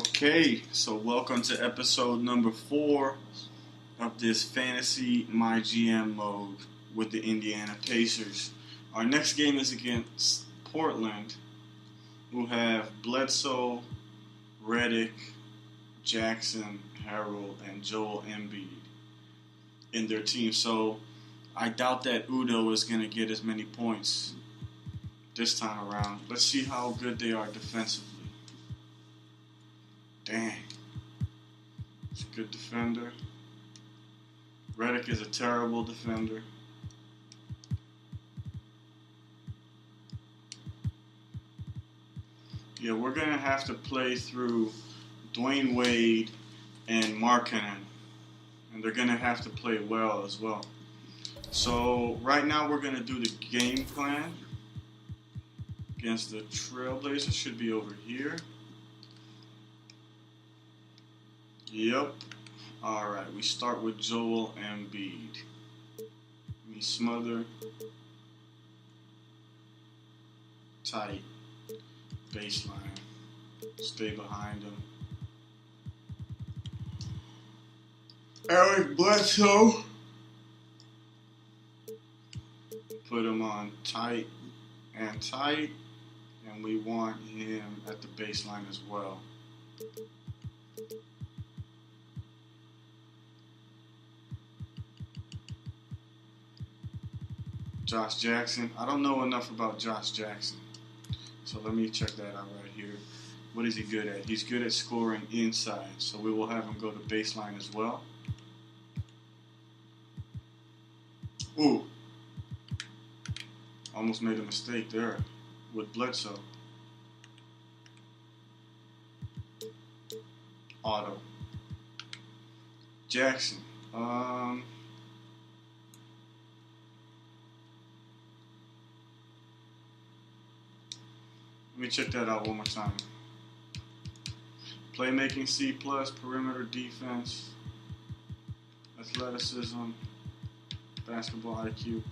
Okay, so welcome to episode number 4 of this Fantasy My GM mode with the Indiana Pacers. Our next game is against Portland, who have Bledsoe, Redick, Jackson, Harrell, and Joel Embiid in their team. So I doubt that Udo is going to get as many points this time around. Let's see how good they are defensively. Dang. He's a good defender. Redick is a terrible defender. Yeah, we're going to have to play through Dwayne Wade and Markkanen. And they're going to have to play well as well. So right now we're going to do the game plan against the Trailblazers. Should be over here. Yep. Alright, we start with Joel Embiid. We smother. Tight. Baseline. Stay behind him. Eric Bledsoe. Put him on tight and tight. And we want him at the baseline as well. Josh Jackson. I don't know enough about Josh Jackson. So let me check that out right here. What is he good at? He's good at scoring inside. So we will have him go to baseline as well. Ooh. Almost made a mistake there with Bledsoe. Auto. Jackson. Let me check that out one more time. Playmaking C+, perimeter defense, athleticism, basketball IQ.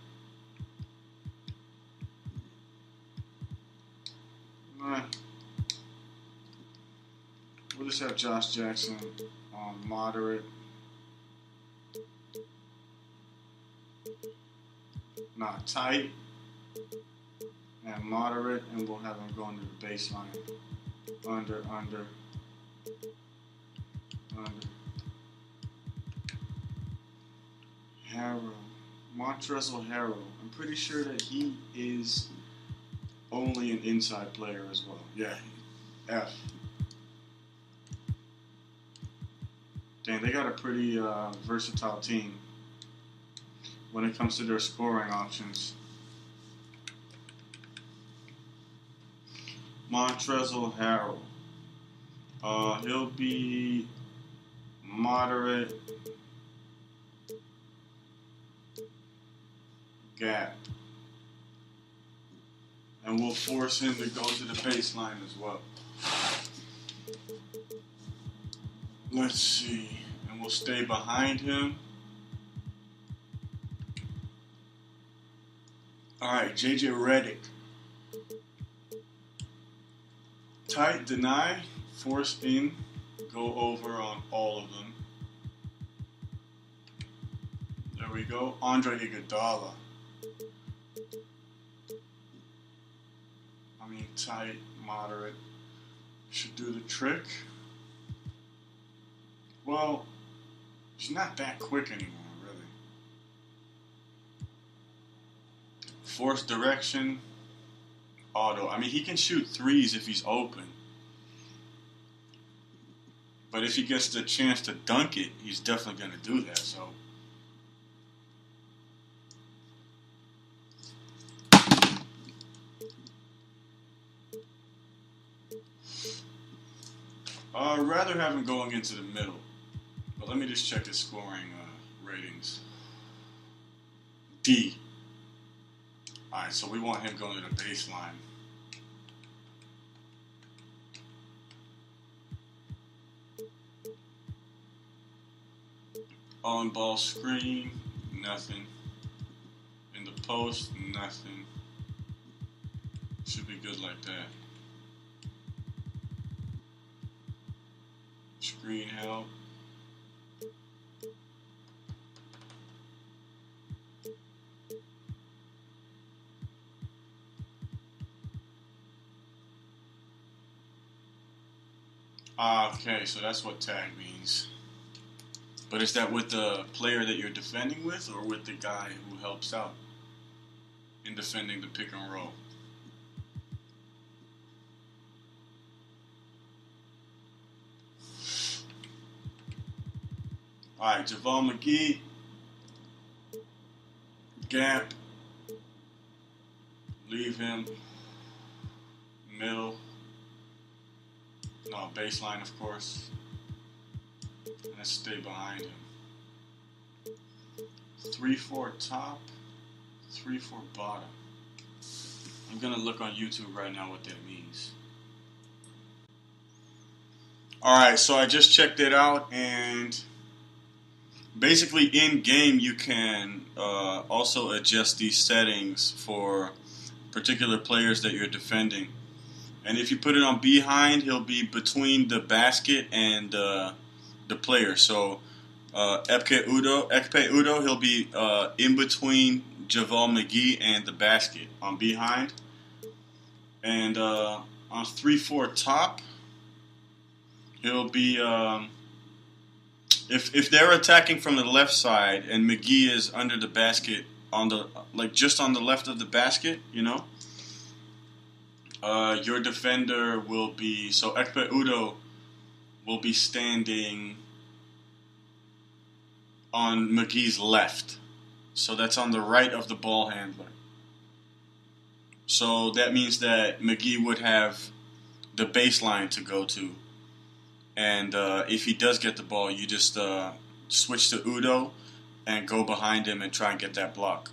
We'll just have Josh Jackson on moderate. Not tight. And moderate, and we'll have him going to the baseline. Under. Harrell. Montrezl Harrell. I'm pretty sure that he is only an inside player as well. Yeah, F. Dang, they got a pretty versatile team when it comes to their scoring options. Montrezl Harrell. He'll be moderate gap. And we'll force him to go to the baseline as well. Let's see. And we'll stay behind him. Alright, JJ Redick. Tight, deny, force in, go over on all of them. There we go. Andre Iguodala. Tight, moderate. Should do the trick. Well, he's not that quick anymore, really. Force direction. Auto. He can shoot threes if he's open. But if he gets the chance to dunk it, he's definitely going to do that. So, I'd rather have him going into the middle. But let me just check his scoring ratings. D. Alright, so we want him going to the baseline. On ball screen, nothing. In the post, nothing. Should be good like that. screen help. Okay, so that's what tag means. But is that with the player that you're defending with, or with the guy who helps out in defending the pick and roll? Alright, JaVale McGee. Gap. Leave him. Middle. No, baseline, of course. And then stay behind him. 3-4 top. 3-4 bottom. I'm going to look on YouTube right now what that means. Alright, so I just checked it out, and basically in game you can also adjust these settings for particular players that you're defending. And if you put it on behind, he'll be between the basket and the player. So Ekpe Udo, he'll be in between JaVale McGee and the basket on behind. And on 3-4 top, he'll be if they're attacking from the left side and McGee is under the basket on the just on the left of the basket, your defender will be Ekpe Udo will be standing on McGee's left. So that's on the right of the ball handler. So that means that McGee would have the baseline to go to. And if he does get the ball, you just switch to Udo and go behind him and try and get that block.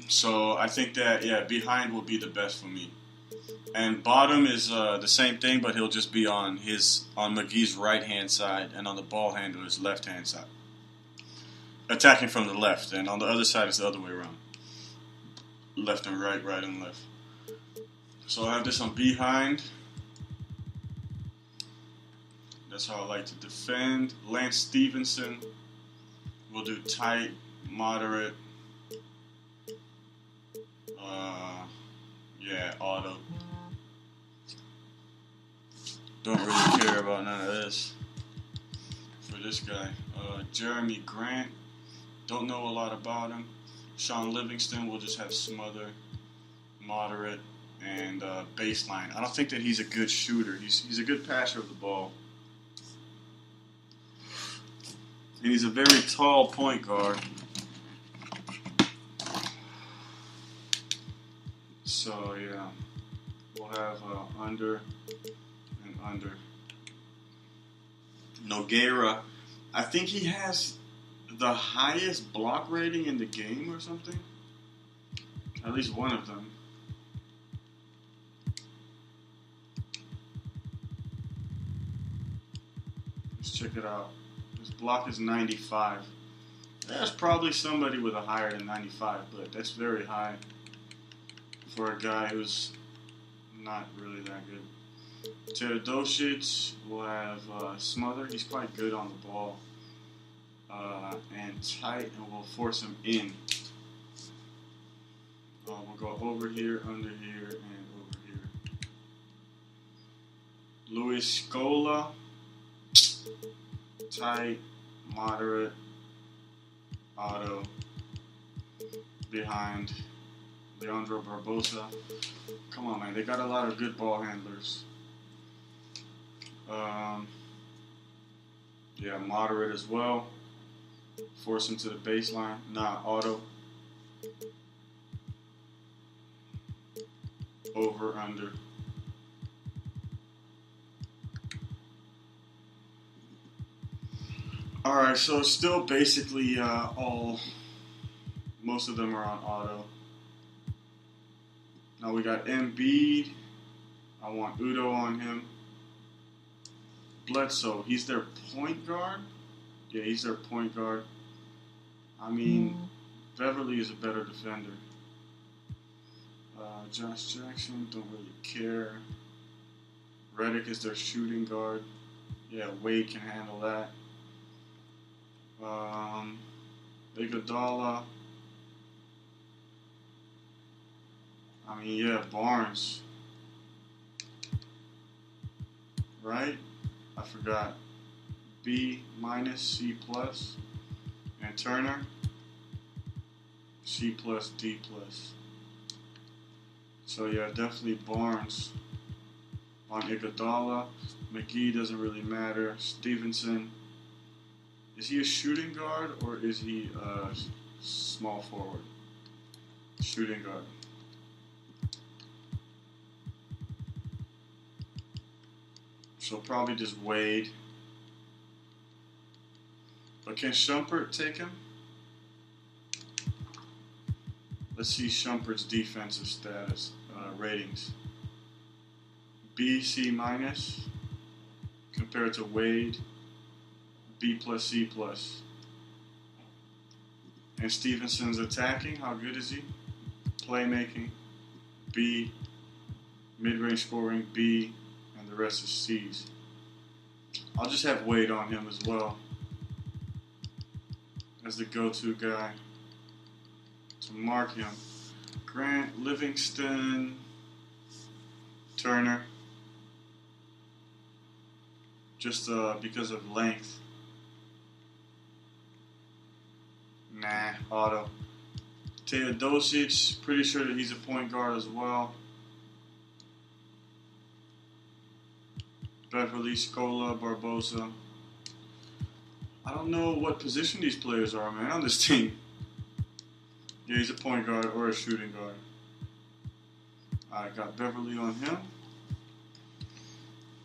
So I think that, behind will be the best for me. And bottom is the same thing, but he'll just be on McGee's right-hand side, and on the ball handler's left-hand side. Attacking from the left, and on the other side it's the other way around. Left and right, right and left. So I have this on behind. That's how I like to defend. Lance Stevenson will do tight, moderate, auto. Don't really care about none of this for this guy. Jeremy Grant, don't know a lot about him. Sean Livingston will just have smother, moderate, and baseline. I don't think that he's a good shooter. He's a good passer of the ball. And he's a very tall point guard. So, yeah, we'll have under and under. Nogueira, I think he has the highest block rating in the game or something. At least one of them. Let's check it out. His block is 95. There's probably somebody with a higher than 95, but that's very high for a guy who's not really that good. Teodosic will have smother. He's quite good on the ball. And tight, and we'll force him in. We'll go over here, under here, and over here. Luis Scola, tight, moderate, auto, behind. Leandro Barbosa. Come on, man. They got a lot of good ball handlers. Moderate as well. Force him to the baseline. Auto. Over, under. Alright, so still basically most of them are on auto. Now we got Embiid. I want Udo on him. Bledsoe, he's their point guard? Yeah, he's their point guard. I mean, Beverly is a better defender. Josh Jackson, don't really care. Redick is their shooting guard. Yeah, Wade can handle that. Iguodala. I mean, yeah, Barnes. Right? I forgot. B minus, C plus. And Turner, C plus, D plus. So yeah, definitely Barnes on Iguodala. McGee doesn't really matter. Stevenson, is he a shooting guard or is he a small forward? Shooting guard. So probably just Wade. But can Shumpert take him? Let's see Shumpert's defensive status, ratings. B, C minus, compared to Wade, B plus, C plus. And Stevenson's attacking, how good is he? Playmaking, B, mid-range scoring, B, and the rest is C's. I'll just have Wade on him as well as the go-to guy to mark him. Grant, Livingston, Turner, just because of length. Nah, Otto. Teodosic, pretty sure that he's a point guard as well. Beverly, Scola, Barbosa. I don't know what position these players are, man, on this team. Yeah, he's a point guard or a shooting guard. I got Beverly on him.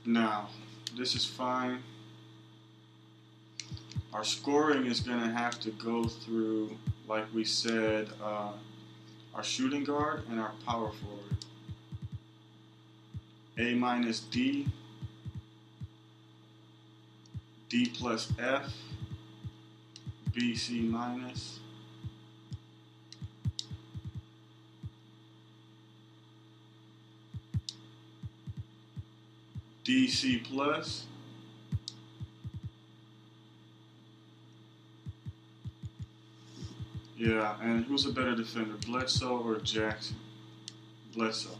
Now, this is fine. Our scoring is going to have to go through, like we said, our shooting guard and our power forward. A minus D, D plus F, B, C minus, D, C plus, yeah, and who's a better defender, Bledsoe or Jackson? Bledsoe.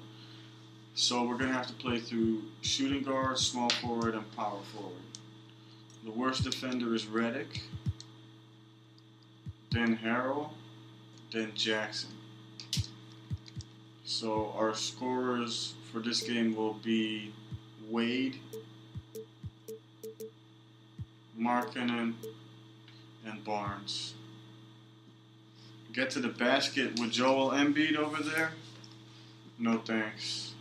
So we're going to have to play through shooting guard, small forward, and power forward. The worst defender is Redick, then Harrell, then Jackson. So our scorers for this game will be Wade, Markkanen, and Barnes. Get to the basket with Joel Embiid over there? No thanks.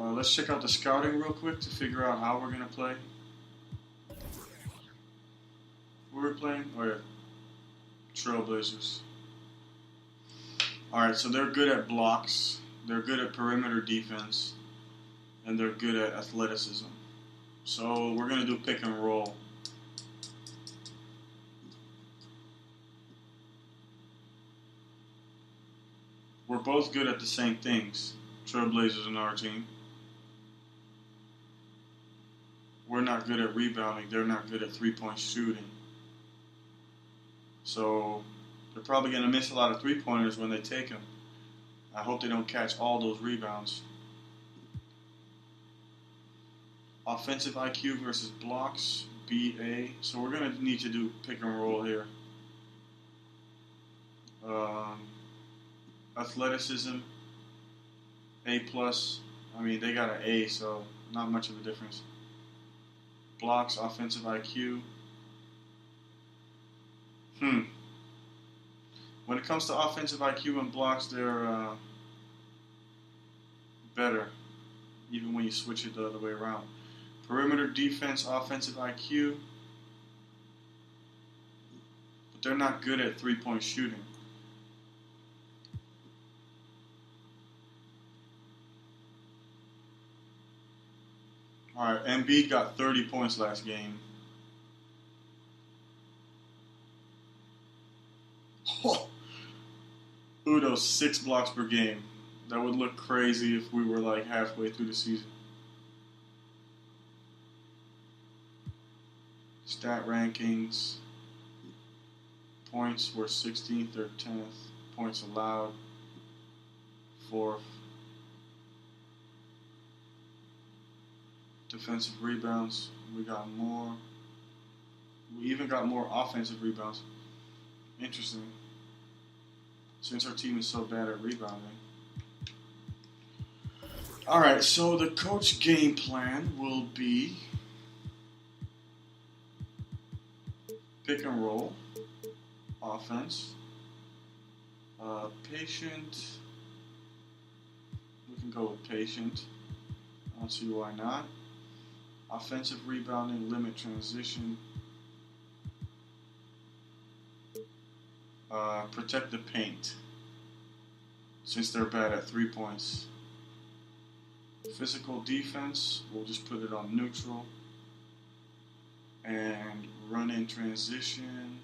Let's check out the scouting real quick to figure out how we're going to play. Who are we playing? Oh yeah, Trailblazers. Alright, so they're good at blocks, they're good at perimeter defense, and they're good at athleticism. So we're going to do pick and roll. We're both good at the same things, Trailblazers and our team. We're not good at rebounding. They're not good at three-point shooting. So they're probably going to miss a lot of three-pointers when they take them. I hope they don't catch all those rebounds. Offensive IQ versus blocks, BA. So we're going to need to do pick and roll here. Athleticism, A plus. I mean, they got an A, so not much of a difference. Blocks, offensive IQ. When it comes to offensive IQ and blocks, they're better, even when you switch it the other way around. Perimeter defense, offensive IQ. But they're not good at three-point shooting. Alright, Embiid got 30 points last game. Udo, 6 blocks per game. That would look crazy if we were like halfway through the season. Stat rankings. Points were 16th or 10th. Points allowed, 4th. Defensive rebounds, we got more. We even got more offensive rebounds. Interesting. Since our team is so bad at rebounding. Alright, so the coach game plan will be pick and roll, offense, patient. We can go with patient. I don't see why not. Offensive rebounding, limit transition. Protect the paint, since they're bad at 3 points. Physical defense, we'll just put it on neutral. And run in transition.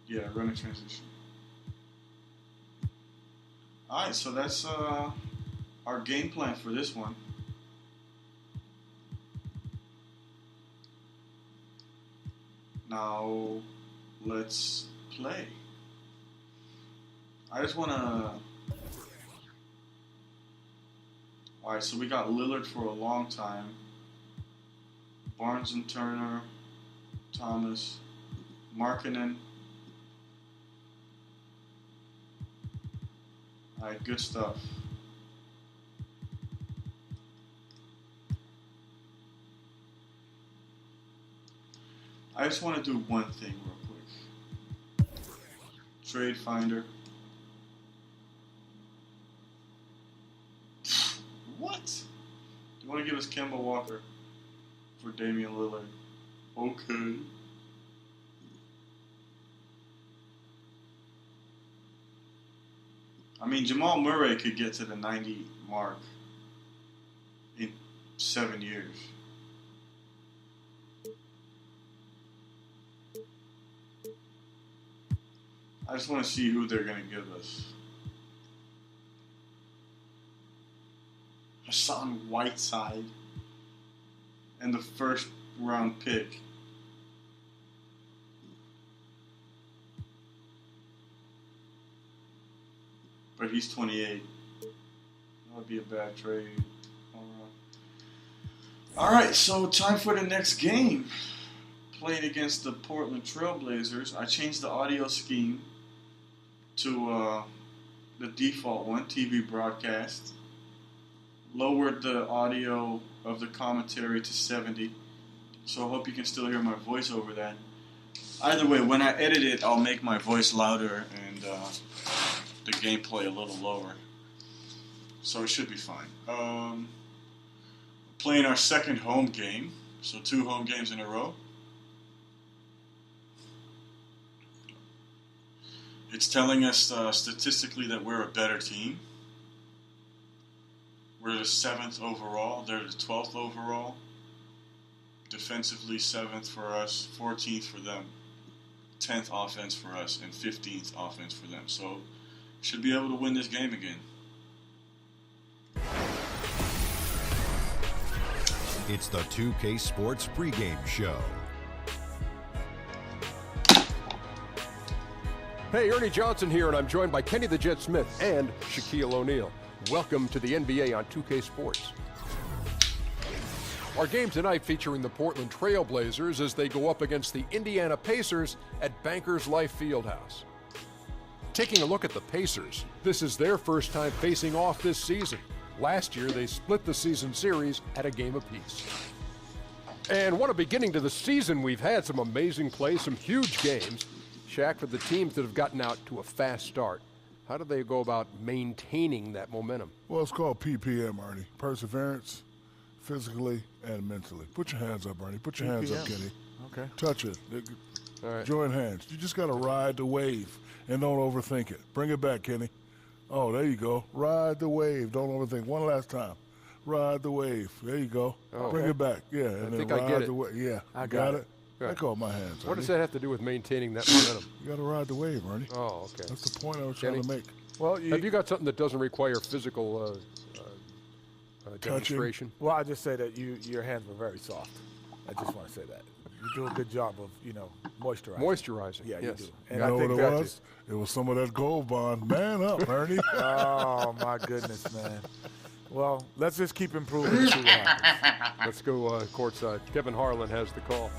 Yeah, run in transition. Alright, so that's our game plan for this one. Now, let's play. I just want to... Alright, so we got Lillard for a long time. Barnes and Turner, Thomas, Markkanen. Alright, good stuff. I just want to do one thing real quick. Trade Finder. What? You want to give us Kemba Walker for Damian Lillard? Okay. I mean, Jamal Murray could get to the 90 mark in 7 years. I just want to see who they're going to give us. Hassan Whiteside and the first round pick. But he's 28. That would be a bad trade. Alright, so time for the next game. Playing against the Portland Trailblazers. I changed the audio scheme to the default one, TV broadcast. Lowered the audio of the commentary to 70. So I hope you can still hear my voice over that. Either way, when I edit it, I'll make my voice louder and the gameplay a little lower. So it should be fine. Playing our second home game. So 2 home games in a row. It's telling us statistically that we're a better team. We're the 7th overall. They're the 12th overall. Defensively, 7th for us, 14th for them. 10th offense for us, and 15th offense for them. So, should be able to win this game again. It's the 2K Sports pregame show. Hey, Ernie Johnson here, and I'm joined by Kenny the Jet Smith and Shaquille O'Neal. Welcome to the NBA on 2K Sports. Our game tonight featuring the Portland Trailblazers as they go up against the Indiana Pacers at Bankers Life Fieldhouse. Taking a look at the Pacers, this is their first time facing off this season. Last year, they split the season series at a game apiece. And what a beginning to the season. We've had some amazing play, some huge games. Shaq, for the teams that have gotten out to a fast start, how do they go about maintaining that momentum? Well, it's called PPM, Ernie. Perseverance, physically and mentally. Put your hands up, Ernie. Put your hands up, Kenny. Okay. Touch it. All right. Join hands. You just got to ride the wave and don't overthink it. Bring it back, Kenny. Oh, there you go. Ride the wave. Don't overthink. One last time. Ride the wave. There you go. Oh, Bring okay. it back. Yeah. And I think then I ride get it. the wave. Yeah. I got it. I call my hands. What Ernie. does that have to do with maintaining that momentum? You got to ride the wave, Ernie. Oh, okay. That's the point I was Kenny? trying to make. Well, Have you got something that doesn't require physical demonstration? Well, I just say that your hands were very soft. I just want to say that. You do a good job of, moisturizing. Moisturizing. Yeah, yes. you do. And You know I what think it was? It was some of that Gold Bond. Man up, Ernie. Oh, my goodness, man. Well, let's just keep improving and see what happens. Let's go courtside. Kevin Harlan has the call.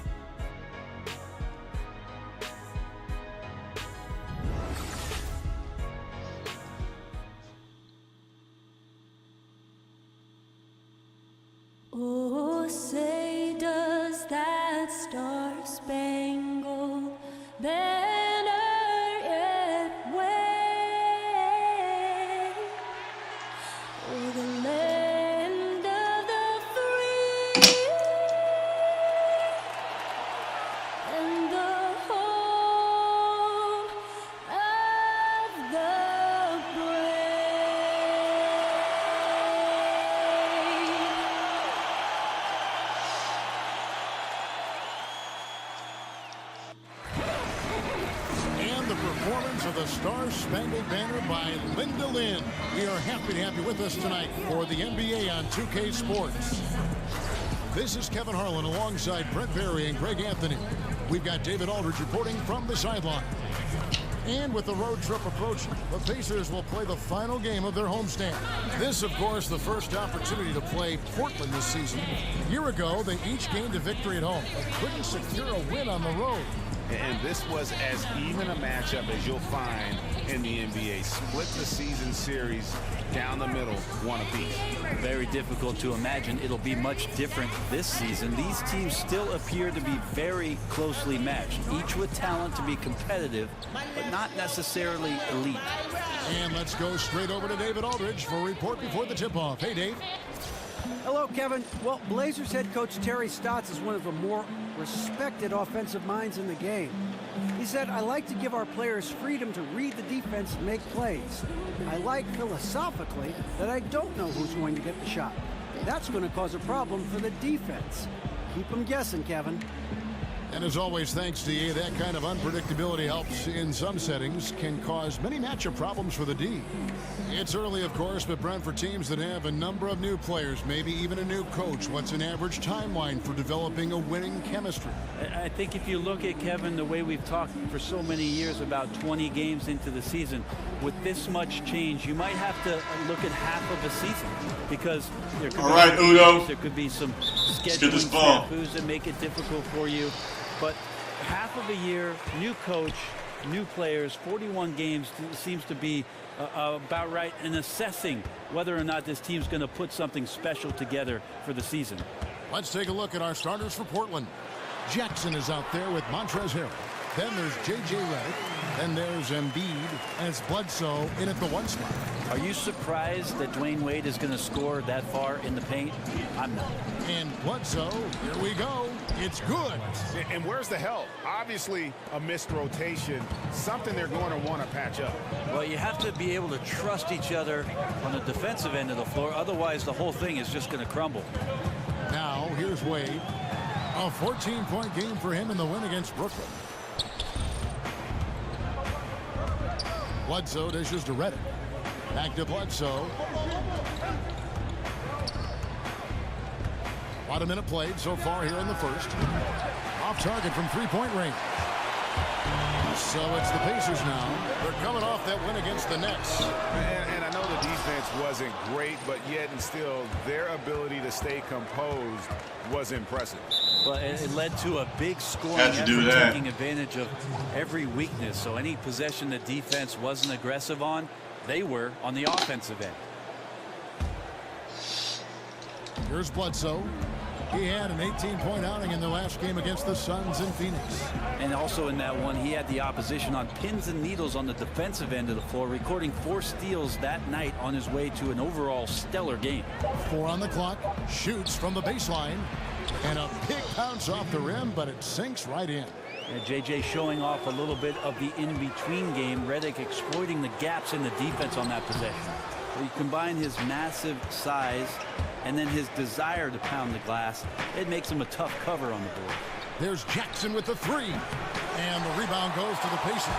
Oh, say does that star-spangled banner yet wave o'er the land of the free and the home of the And the performance of the Star-Spangled Banner by Linda Lynn. We are happy to have you with us tonight for the NBA on 2K Sports. This is Kevin Harlan alongside Brett Berry and Greg Anthony. We've got David Aldridge reporting from the sideline. And with the road trip approaching, the Pacers will play the final game of their homestand. This, of course, the first opportunity to play Portland this season. A year ago, they each gained a victory at home, but couldn't secure a win on the road. And this was as even a matchup as you'll find in the NBA. Split the season series down the middle, one apiece. Very difficult to imagine it'll be much different this season. These teams still appear to be very closely matched, each with talent to be competitive, but not necessarily elite. And let's go straight over to David Aldridge for a report before the tip-off. Hey, Dave. Hello, Kevin. Well, Blazers head coach Terry Stotts is one of the more respected offensive minds in the game. He said, I like to give our players freedom to read the defense and make plays. I like philosophically that I don't know who's going to get the shot. That's going to cause a problem for the defense. Keep them guessing, Kevin. And as always, thanks to you, that kind of unpredictability helps in some settings, can cause many matchup problems for the D. It's early, of course, but Brent, for teams that have a number of new players, maybe even a new coach, what's an average timeline for developing a winning chemistry? I think if you look at, Kevin, the way we've talked for so many years about 20 games into the season, with this much change, you might have to look at half of a season because there could there could be some scheduling snafus that make it difficult for you. But half of a year, new coach, new players, 41 games seems to be about right in assessing whether or not this team's going to put something special together for the season. Let's take a look at our starters for Portland. Jackson is out there with Montrezl Harrell. Then there's J.J. Redick. Then there's Embiid, and it's Bledsoe in at the one spot. Are you surprised that Dwayne Wade is going to score that far in the paint? I'm not. And Bledsoe, here we go. It's good. And where's the help? Obviously, a missed rotation, something they're going to want to patch up. Well, you have to be able to trust each other on the defensive end of the floor. Otherwise, the whole thing is just going to crumble. Now, here's Wade. A 14-point game for him in the win against Brooklyn. Bledsoe dishes to Redick. Back to Bledsoe. About a minute played so far here in the first. Off target from three-point range. So it's the Pacers now. They're coming off that win against the Nets. And I know the defense wasn't great, but yet and still their ability to stay composed was impressive. Well, it led to a big scoring effort, taking advantage of every weakness. So any possession the defense wasn't aggressive on, they were on the offensive end. Here's Bledsoe. He had an 18-point outing in the last game against the Suns in Phoenix. And also in that one, he had the opposition on pins and needles on the defensive end of the floor, recording 4 steals that night on his way to an overall stellar game. 4 on the clock. Shoots from the baseline. And a big bounce off the rim, but it sinks right in. And JJ showing off a little bit of the in-between game. Redick exploiting the gaps in the defense on that possession. So you combine his massive size and then his desire to pound the glass, it makes him a tough cover on the board. There's Jackson with the 3. And the rebound goes to the Pacers.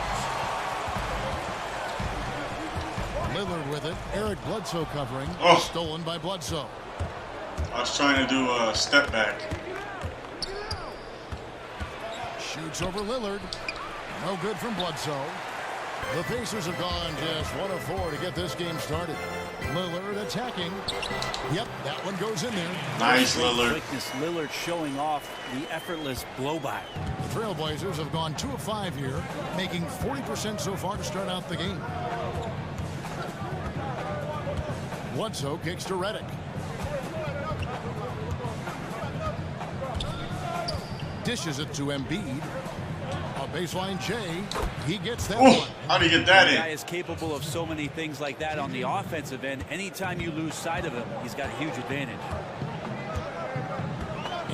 Lillard with it. Eric Bledsoe covering. Stolen by Bledsoe. I was trying to do a step back. Shoots over Lillard. No good from Bledsoe. The Pacers have gone just 1 of 4 to get this game started. Lillard attacking. Yep, that one goes in there. Nice, Lillard. Quickness, Lillard showing off the effortless blow-by. The Trailblazers have gone 2 of 5 here, making 40% so far to start out the game. Bledsoe kicks to Redick. Dishes it to Embiid. A baseline J. He gets that one. How do you get that The in? guy is capable of so many things like that on the offensive end. Anytime you lose sight of him, he's got a huge advantage.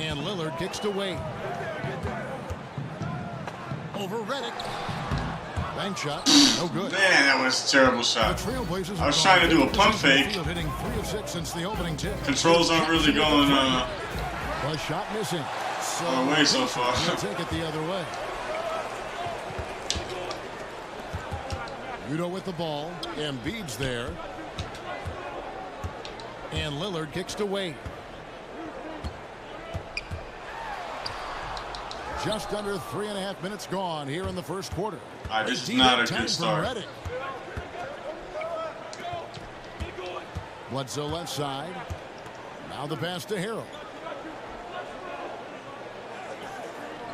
And Lillard kicks to Wade. Over Redick. Bank shot. No good. Man, that was a terrible The shot. Trailblazers I was trying to do a pump fake. Hitting 3 of 6 since the opening tip. Controls aren't really going The shot missing. So away so far. They'll take it the other way. Udo with the ball. Embiid's there. And Lillard kicks to Wade. Just under 3.5 minutes gone here in the first quarter. This is not a good start. Redick. Bledsoe left side. Now the pass to Harrell.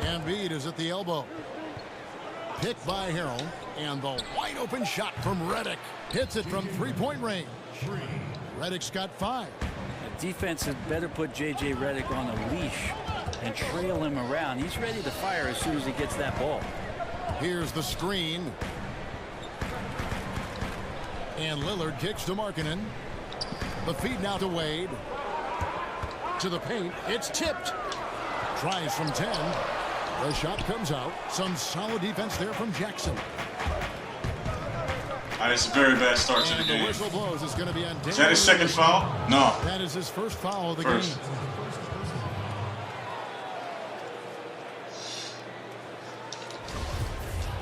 Embiid is at the elbow. Picked by Harrell. And the wide open shot from Redick. Hits it from 3-point range. Redick's got 5. The defense had better put J.J. Redick on a leash and trail him around. He's ready to fire as soon as he gets that ball. Here's the screen. And Lillard kicks to Markkanen. The feed now to Wade. To the paint. It's tipped. Tries from 10. The shot comes out. Some solid defense there from Jackson. It's a very bad start to the And the game. whistle blows. It's going to be on. Is that his second foul? No. That is his first foul of the First. game.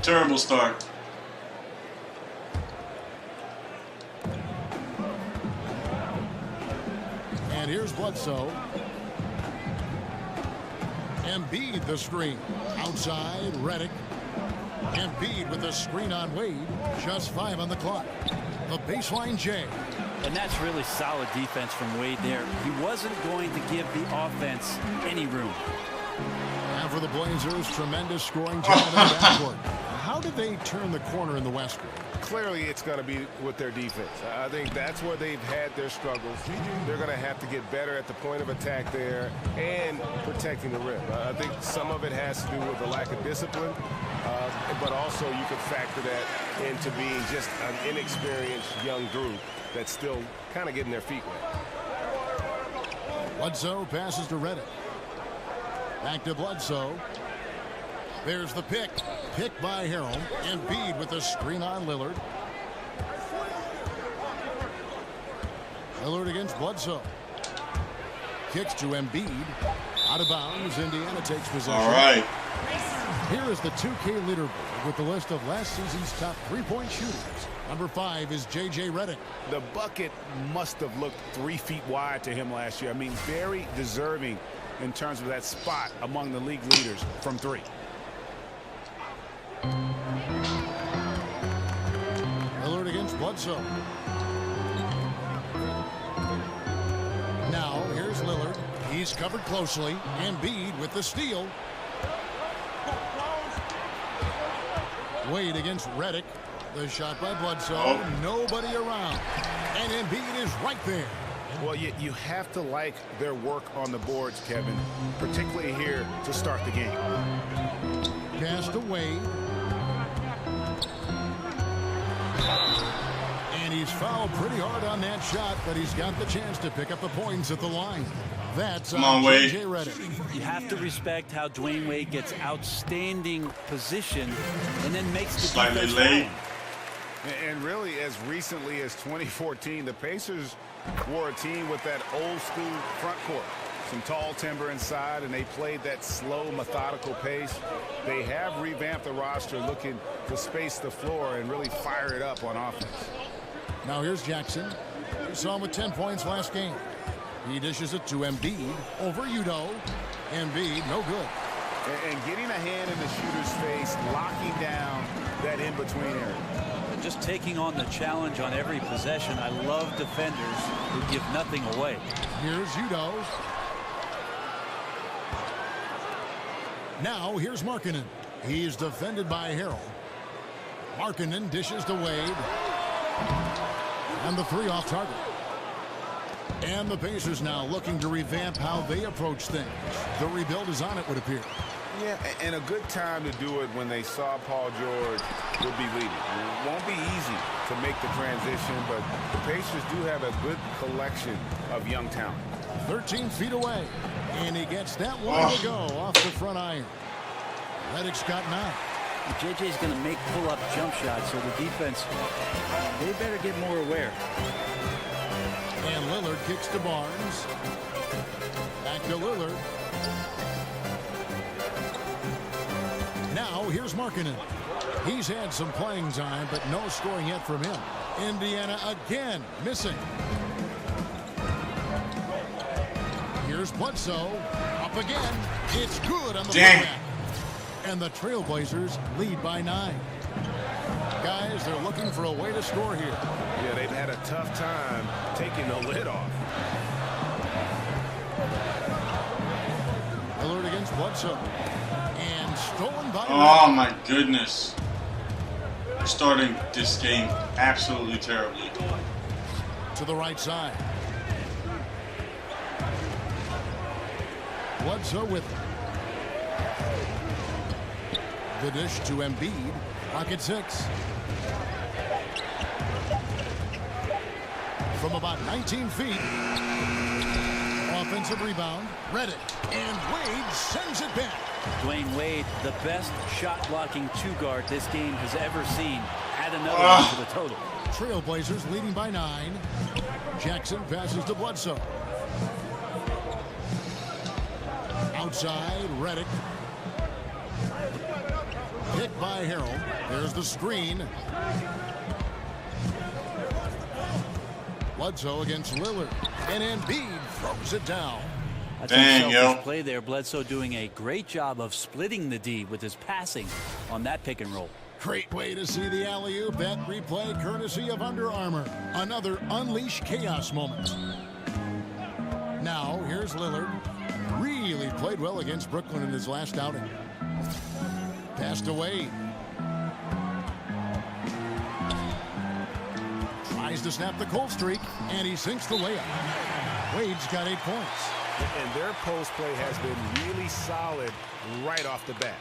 Terrible start. And here's Bledsoe. Embiid the screen. Outside, Redick. Embiid with the screen on Wade. Just 5 on the clock. The baseline J. And that's really solid defense from Wade there. He wasn't going to give the offense any room. And for the Blazers, tremendous scoring talent in the backcourt. How did they turn the corner in the Westbrook? Clearly, it's going to be with their defense. I think that's where they've had their struggles. They're going to have to get better at the point of attack there and protecting the rim. I think some of it has to do with the lack of discipline, but also you could factor that into being just an inexperienced young group that's still kind of getting their feet wet. Bledsoe passes to Redick. Back to Bledsoe. There's the pick. Pick by Harrell. Embiid with the screen on Lillard. Lillard against Bledsoe. Kicks to Embiid. Out of bounds. Indiana takes possession. All right. Here is the 2K leaderboard with the list of last season's top 3-point shooters. Number 5 is J.J. Redick. The bucket must have looked 3 feet wide to him last year. I mean, very deserving in terms of that spot among the league leaders from 3. Lillard against Bledsoe. Now, here's Lillard. He's covered closely. Embiid with the steal. Wade against Redick. The shot by Bledsoe. Nobody around. And Embiid is right there. Well, you have to like their work on the boards, Kevin, particularly here to start the game. Pass to Wade. And he's fouled pretty hard on that shot, but he's got the chance to pick up the points at the line. That's on J.J. Redick. You have to respect how Dwayne Wade gets outstanding position and then makes the Slightly defense late. wrong. And really, as recently as 2014, the Pacers were a team with that old school front court. Some tall timber inside, and they played that slow, methodical pace. They have revamped the roster looking to space the floor and really fire it up on offense. Now here's Jackson. You saw him with 10 points last game. He dishes it to Embiid over Udo. Embiid, no good. and getting a hand in the shooter's face, locking down that in-between area. Just taking on the challenge on every possession. I love defenders who give nothing away. Here's Udo. Now here's Markkanen. He's defended by Harrell. Markkanen dishes to Wade. And the three off target. And the Pacers now looking to revamp how they approach things. The rebuild is on, it would appear. Yeah, and a good time to do it when they saw Paul George would be leading. It won't be easy to make the transition, but the Pacers do have a good collection of young talent. 13 feet away, and he gets that one to go off the front iron. Redick's got 9. JJ's going to make pull-up jump shots, so the defense, they better get more aware. And Lillard kicks to Barnes. Back to Lillard. Now here's Markkanen. He's had some playing time, but no scoring yet from him. Indiana again missing. Here's Bledsoe. Up again. It's good on the putback. And the Trailblazers lead by 9. Guys, they're looking for a way to score here. Yeah, they've had a tough time taking the lid off. Lillard against Bledsoe. And stolen by... Oh, my goodness. We're starting this game absolutely terribly. To the right side. Bledsoe with it. The dish to Embiid. Pocket 6. From about 19 feet. Offensive rebound. Redick. And Wade sends it back. Dwayne Wade, the best shot-blocking two-guard this game has ever seen. Add another one to the total. Trailblazers leading by 9. Jackson passes to Bledsoe. Outside, Redick. Picked by Harrell. There's the screen. Bledsoe against Lillard. And Embiid throws it down. That's a selfish play there. Bledsoe doing a great job of splitting the D with his passing on that pick and roll. Great way to see the alley-oop. That replay courtesy of Under Armour. Another unleash chaos moment. Now, here's Lillard. Really played well against Brooklyn in his last outing. Passed away. Tries to snap the cold streak, and he sinks the layup. Wade's got 8 points. And their post play has been really solid right off the bat.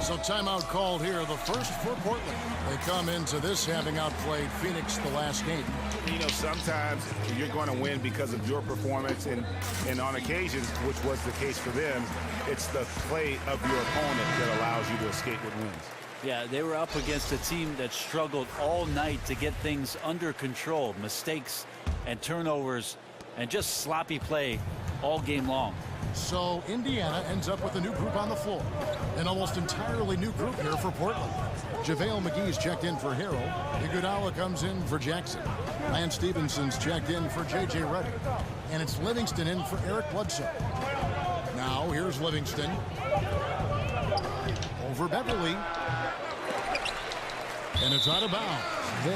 So timeout called here, the first for Portland. They come into this having outplayed Phoenix the last game. You know, sometimes you're going to win because of your performance, and on occasions, which was the case for them, it's the play of your opponent that allows you to escape with wins. Yeah, they were up against a team that struggled all night to get things under control. Mistakes and turnovers and just sloppy play all game long. So Indiana ends up with a new group on the floor. An almost entirely new group here for Portland. JaVale McGee's checked in for Harrell. Iguodala comes in for Jackson. Lance Stevenson's checked in for J.J. Redick. And it's Livingston in for Eric Bledsoe. Now here's Livingston. Over Beverly. And it's out of bounds.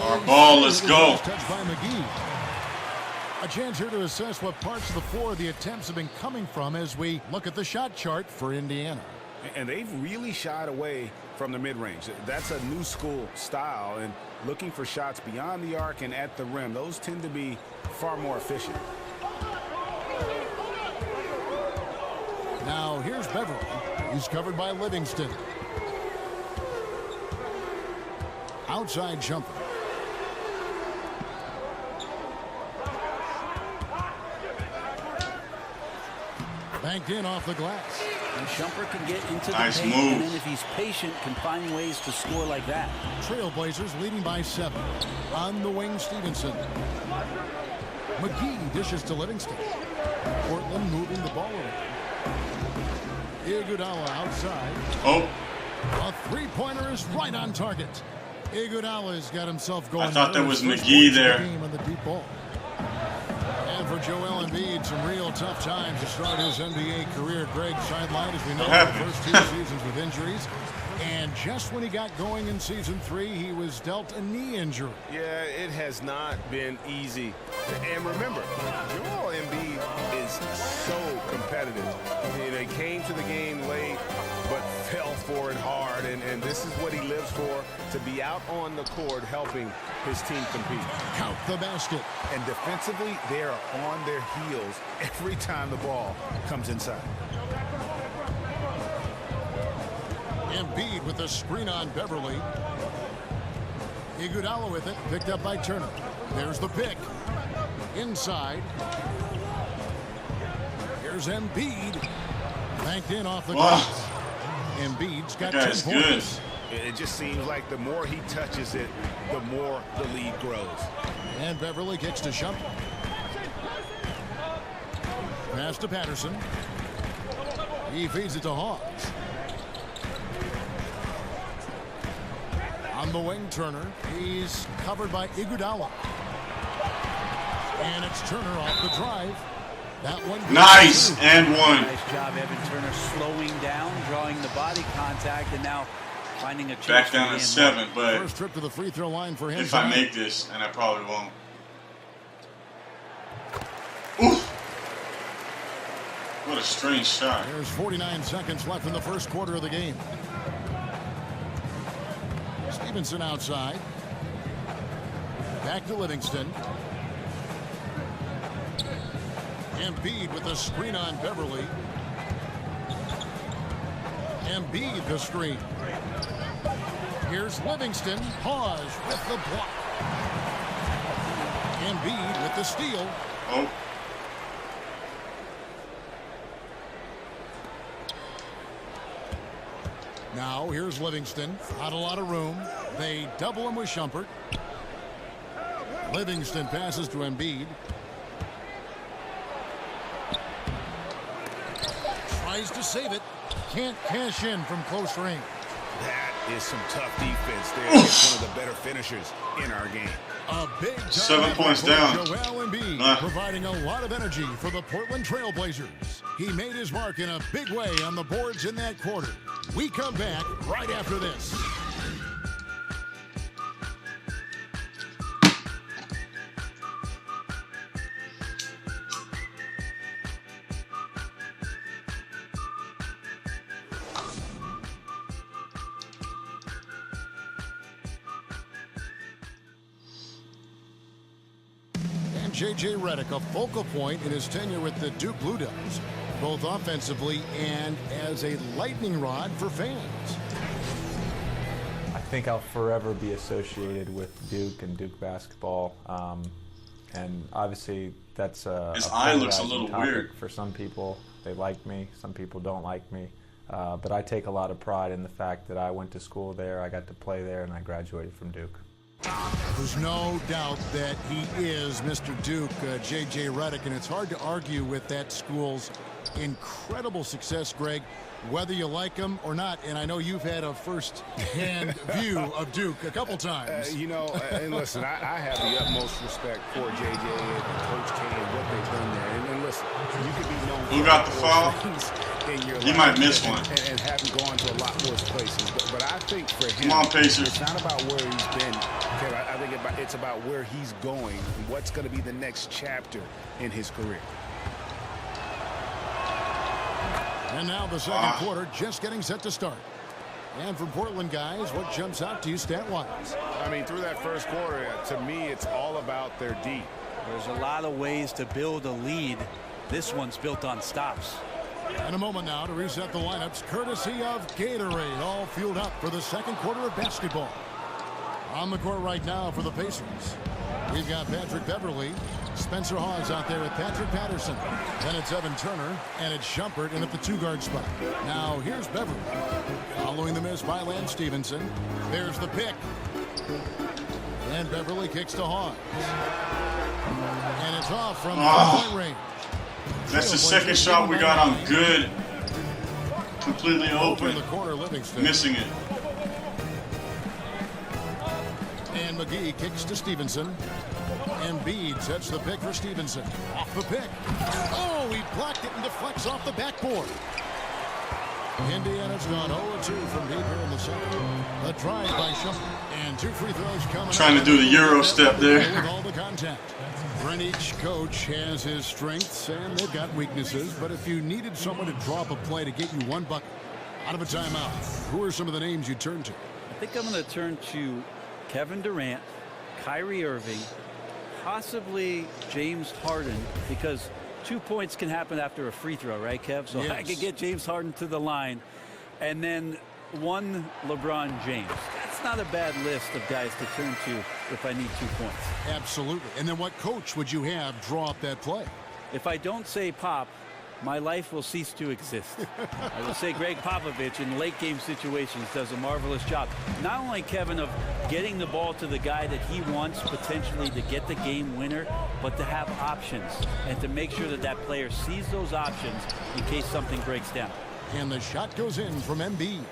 Our ball, let's go. Touched by McGee. A chance here to assess what parts of the floor the attempts have been coming from as we look at the shot chart for Indiana. And they've really shied away from the mid-range. That's a new school style, and looking for shots beyond the arc and at the rim, those tend to be far more efficient. Now here's Beverly. He's covered by Livingston. Outside jumper. Banked in off the glass. And Shumpert can get into the nice paint, move. and then if he's patient, can find ways to score like that. Trailblazers leading by 7. On the wing, Stevenson. McGee dishes to Livingston. Portland moving the ball around. Iguodala outside. Oh. A three-pointer is right on target. Iguodala's got himself going. I thought that was McGee there. On the deep ball. And for Joel Embiid, some real tough times to start his NBA career. Greg sidelined, as we know, the first 2 seasons with injuries. And just when he got going in season 3, he was dealt a knee injury. Yeah, it has not been easy. And remember, Joel Embiid is so competitive. They came to the game late, but fell for it hard. And this is what he lives for, to be out on the court helping his team compete. Count the basket. And defensively, they are on their heels every time the ball comes inside. Embiid with the screen on Beverly. Iguodala with it, picked up by Turner. There's the pick. Inside. Here's Embiid. Banked in off the glass. Embiid's got 10 points. It just seems like the more he touches it, the more the lead grows. And Beverly kicks to Shump. Pass to Patterson. He feeds it to Hawes. On the wing, Turner. He's covered by Iguodala. And it's Turner off the drive. That one. Nice, and one. Nice job, Evan Turner, slowing down, drawing the body contact, and now finding a chance. Back down at 7, but first trip to the free throw line for him. If I make this, and I probably won't. Oof. What a strange shot. There's 49 seconds left in the first quarter of the game. Stevenson outside. Back to Livingston. Embiid with the screen on Beverly. Embiid the screen. Here's Livingston. Hawes with the block. Embiid with the steal. Oh. Now here's Livingston. Not a lot of room. They double him with Shumpert. Livingston passes to Embiid. Tries to save it. Can't cash in from close range. That is some tough defense there. It's one of the better finishers in our game. A big 7 points down. Joel Embiid providing a lot of energy for the Portland Trail Blazers. He made his mark in a big way on the boards in that quarter. We come back right after this. And J.J. Redick, a focal point in his tenure with the Duke Blue Devils, both offensively and as a lightning rod for fans. I think I'll forever be associated with Duke and Duke basketball. And obviously that's his eye looks a little weird for some people. They like me, some people don't like me. But I take a lot of pride in the fact that I went to school there, I got to play there, and I graduated from Duke. There's no doubt that he is Mr. Duke, J.J. Redick, and it's hard to argue with that school's incredible success, Greg, whether you like him or not. And I know you've had a first-hand view of Duke a couple times. You know, and listen, I have the utmost respect for J.J. and Coach K and what they've done there. And listen, you could be known Who got the foul? He might miss one. And haven't gone to a lot worse places. But I think for him, come on, Pacers. It's not about where he's been. Okay, I think it's about where he's going and what's going to be the next chapter in his career. And now the second quarter just getting set to start. And from Portland, guys, what jumps out to you stat-wise? I mean, through that first quarter, to me, it's all about their D. There's a lot of ways to build a lead. This one's built on stops. In a moment now to reset the lineups, courtesy of Gatorade, all fueled up for the second quarter of basketball. On the court right now for the Pacers, we've got Patrick Beverly, Spencer Hawes out there with Patrick Patterson. Then it's Evan Turner, and it's Shumpert in at the two-guard spot. Now here's Beverly. Following the miss by Lance Stevenson. There's the pick. And Beverly kicks to Hawes. And it's off from point range. That's the second shot we got on good. Completely open. The corner, Livingston. Missing it. And McGee kicks to Stevenson. Embiid sets the pick for Stevenson. Off the pick. Oh, he blocked it and deflects off the backboard. Indiana's gone 0-2 from deep here in the second. A drive by Shumpert. And 2 free throws coming. Trying to do the Euro step there. With all the contact. And each coach has his strengths and they've got weaknesses. But if you needed someone to draw up a play to get you one bucket out of a timeout, who are some of the names you turn to? I think I'm going to turn to Kevin Durant, Kyrie Irving, possibly James Harden, because 2 points can happen after a free throw, right, Kev? So yes. I could get James Harden to the line, and then one LeBron James. That's not a bad list of guys to turn to if I need 2 points. Absolutely. And then what coach would you have draw up that play? If I don't say Pop, my life will cease to exist. I will say Greg Popovich in late game situations does a marvelous job. Not only, Kevin, of getting the ball to the guy that he wants potentially to get the game winner, but to have options and to make sure that that player sees those options in case something breaks down. And the shot goes in from Embiid.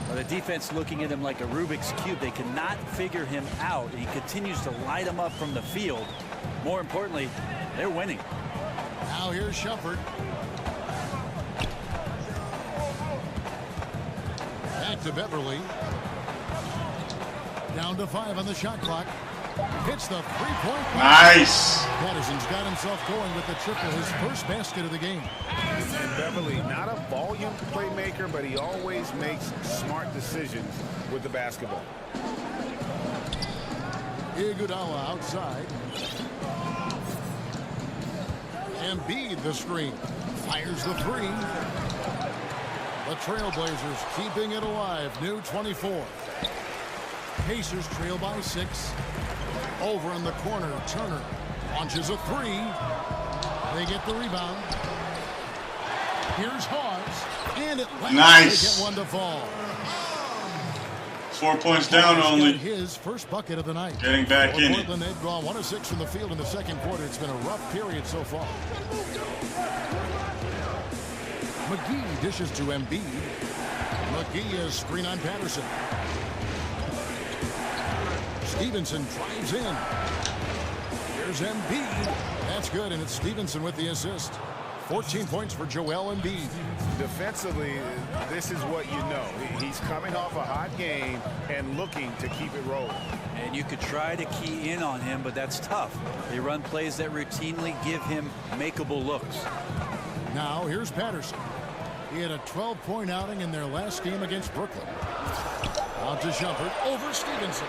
Well, the defense looking at him like a Rubik's Cube. They cannot figure him out. He continues to light him up from the field. More importantly, they're winning. Now here's Shumpert. Back to Beverly. Down to 5 on the shot clock. Hits the three-point. Nice. Patterson's got himself going with the triple, his first basket of the game. And Beverly, not a volume playmaker, but he always makes smart decisions with the basketball. Iguodala outside. Embiid the screen. Fires the three. The Trailblazers keeping it alive. New 24. Pacers trail by 6. Over in the corner, Turner launches a 3. They get the rebound. Here's Hawes. And it lands. Nice. They get one to fall. 4 points down only. His first bucket of the night. Getting back in it. Portland, they've gone 1 of 6 from the field in the second quarter. It's been a rough period so far. McGee dishes to Embiid. McGee is screen on Patterson. Stevenson drives in. Here's Embiid. That's good, and it's Stevenson with the assist. 14 points for Joel Embiid. Defensively, this is what you know. He's coming off a hot game and looking to keep it rolling. And you could try to key in on him, but that's tough. They run plays that routinely give him makeable looks. Now here's Patterson. He had a 12-point outing in their last game against Brooklyn. Out to Shumpert, over Stevenson.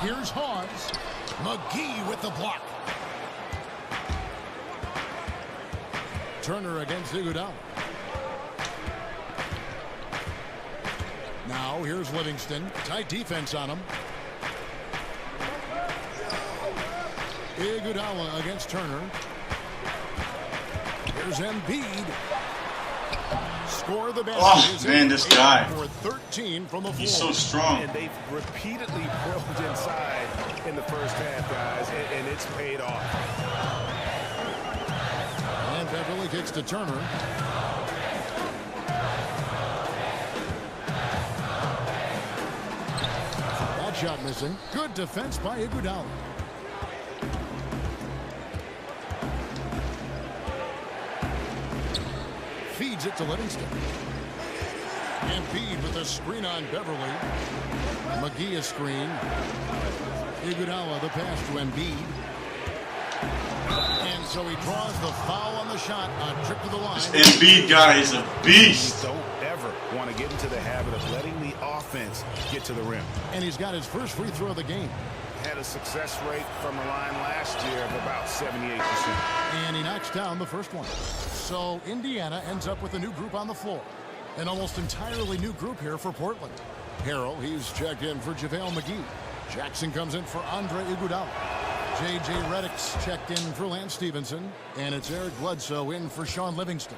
Here's Hawes. McGee with the block. Turner against Iguodala. Now here's Livingston. Tight defense on him. Iguodala against Turner. Here's Embiid. Score the basket. Oh, man, this guy. For 13 from the floor. He's so strong. And they've repeatedly probed inside in the first half, guys, and it's paid off. And Beverly kicks to Turner. That shot missing. Good defense by Iguodala. Feeds it to Livingston. Embiid with a screen on Beverly. McGee a screen. Iguodala the pass to Embiid. And so he draws the foul on the shot. A trip to the line. This Embiid guy is a beast. You don't ever want to get into the habit of letting the offense get to the rim. And he's got his first free throw of the game. Had a success rate from the line last year of about 78%. And he knocks down the first one. So Indiana ends up with a new group on the floor. An almost entirely new group here for Portland. Harrell, he's checked in for JaVale McGee. Jackson comes in for Andre Iguodala. J.J. Redick's checked in for Lance Stevenson. And it's Eric Bledsoe in for Sean Livingston.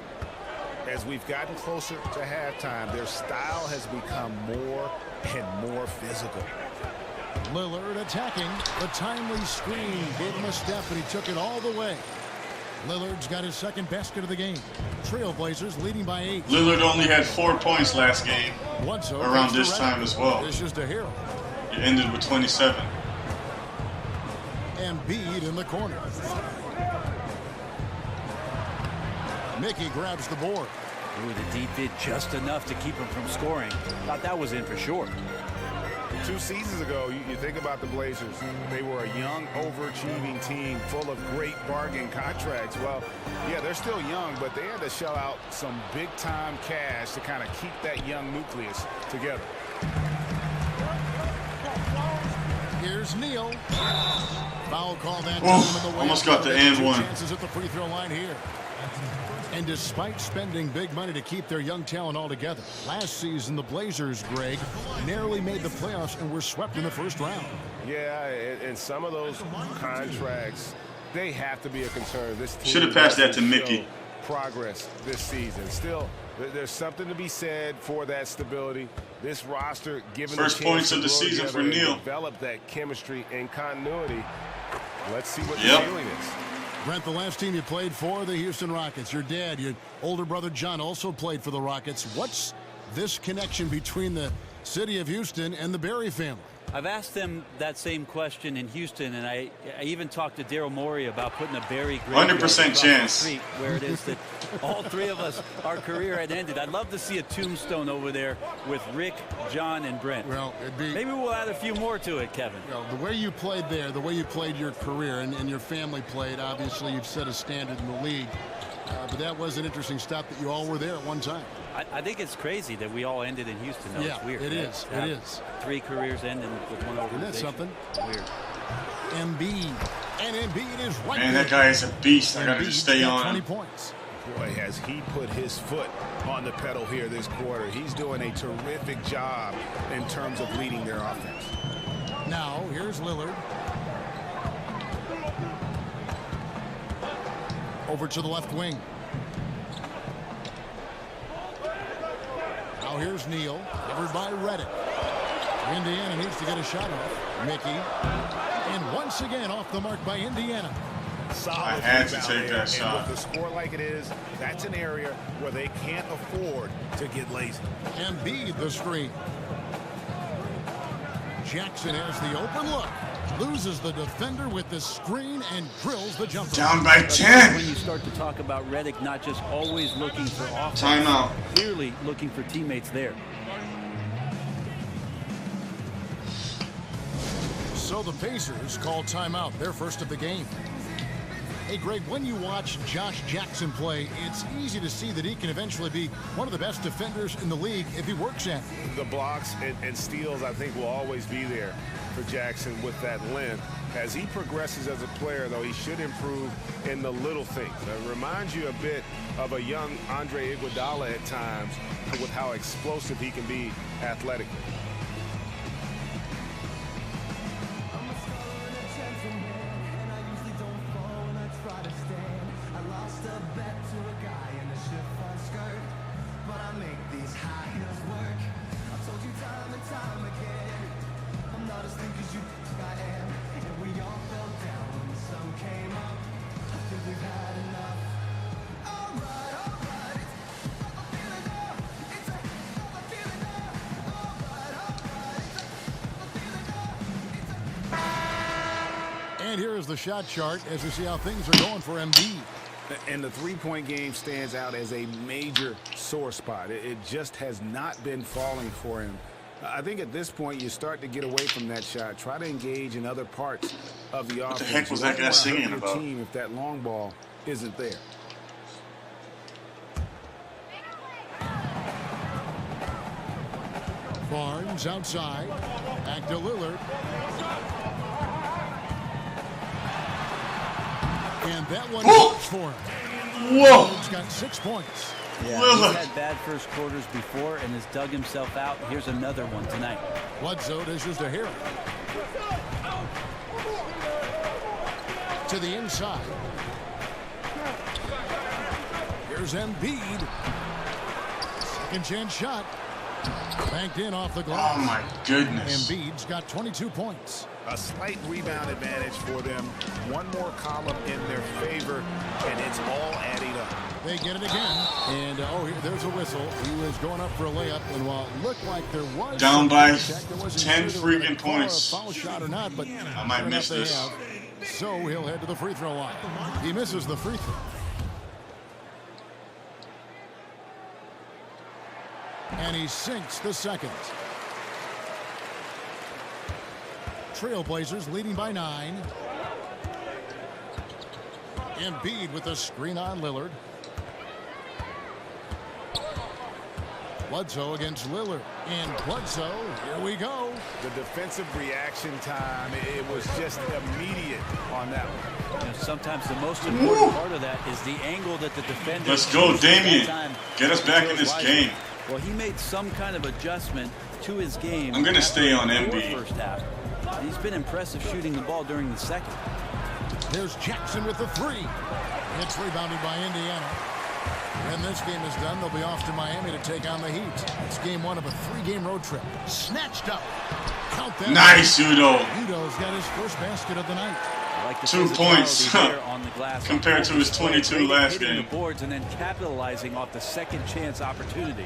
As we've gotten closer to halftime, their style has become more and more physical. Lillard attacking. The timely screen gave him a step, and he took it all the way. Lillard's got his second basket of the game. Trailblazers leading by 8. Lillard only had 4 points last game. Bledsoe around this time as well. This is to Harrell. It ended with 27. Embiid in the corner. Mickey grabs the board. Ooh, the D did just enough to keep him from scoring. Thought that was in for sure. 2 seasons ago, you think about the Blazers. They were a young, overachieving team full of great bargain contracts. Well, yeah, they're still young, but they had to shell out some big-time cash to kind of keep that young nucleus together. Here's Neal. Foul call that Oof, time in the way. almost got the and one. Chances at the free throw line here. And despite spending big money to keep their young talent all together, last season the Blazers, Greg, narrowly made the playoffs and were swept in the first round. Yeah, and some of those contracts, they have to be a concern. This team should have passed that to Mickey. Progress this season. Still, there's something to be said for that stability. This roster, given First the chance points to of the grow season for together and Neal. develop that chemistry and continuity. Let's see what the Yep. feeling is. Brent, the last team you played for, the Houston Rockets. Your dad, your older brother John, also played for the Rockets. What's this connection between the city of Houston and the Barry family? I've asked them that same question in Houston, and I even talked to Daryl Morey about putting a Barry graveyard 100% across chance. the street where it is that all three of us, our career had ended. I'd love to see a tombstone over there with Rick, John, and Brent. Well, it'd be... Maybe we'll add a few more to it, Kevin. You know, the way you played there, the way you played your career, and your family played, obviously you've set a standard in the league. But that was an interesting stop that you all were there at one time. I think it's crazy that we all ended in Houston, though. Yeah, It's weird. it is. It is. 3 careers ending with one organization. Isn't that something? Weird. Embiid. And Embiid is right Man, there. that guy is a beast. I gotta Embiid's just stay got on 20 him. points. Boy, has he put his foot on the pedal here this quarter. He's doing a terrific job in terms of leading their offense. Now, here's Lillard. Over to the left wing. Now here's Neal, covered by Redick. Indiana needs to get a shot off. Mickey. And once again off the mark by Indiana. Solid I had to rebound take there. that shot. And with the score like it is, that's an area where they can't afford to get lazy. Embiid the screen. Jackson has the open look. Loses the defender with the screen and drills the jumper. Down by When 10. you start to talk about Redick not just always looking for offense, Timeout. clearly looking for teammates there. So the Pacers call timeout, their first of the game. Hey, Greg, when you watch Josh Jackson play, it's easy to see that he can eventually be one of the best defenders in the league if he works at it. The blocks and steals, I think, will always be there for Jackson with that length. As he progresses as a player, though, he should improve in the little things. It reminds you a bit of a young Andre Iguodala at times with how explosive he can be athletically. And here is the shot chart as we see how things are going for Embiid. And the three-point game stands out as a major sore spot. It just has not been falling for him. I think at this point you start to get away from that shot. Try to engage in other parts of the offense. What the heck was that guy singing about? Team if that long ball isn't there. Barnes outside. Back to Lillard. And that one works for him. Whoa! Lillard's got 6 points. Yeah, Lillard. he's had bad first quarters before and has dug himself out. Here's another one tonight. Bledsoe dishes to Harry. To the inside. Here's Embiid. Second chance shot. Banked in off the glass. Oh my goodness. Embiid's got 22 points. A slight rebound advantage for them. One more column in their favor, and it's all adding up. They get it again, and there's a whistle. He was going up for a layup, and while it looked like there was down by contact, 10 freaking points. Foul shot or not, but I might miss this. So he'll head to the free throw line. He misses the free throw. And he sinks the second. Trailblazers leading by 9. Embiid with the screen on Lillard. Bledsoe against Lillard. And Bledsoe, here we go. The defensive reaction time, it was just immediate on that one. You know, sometimes the most important part of that is the angle that the defender. Let's go, Damian. Get us back in this game. Well, he made some kind of adjustment to his game. I'm going to stay on Embiid. First half. He's been impressive shooting the ball during the second. There's Jackson with the 3. It's rebounded by Indiana. When this game is done, they'll be off to Miami to take on the Heat. It's game 1 of a 3-game road trip. Snatched up. Count that. Nice, Udo. Udo's got his first basket of the night. Like 2 points on the glass compared to his 22 last game. The boards and then capitalizing off the second chance opportunity.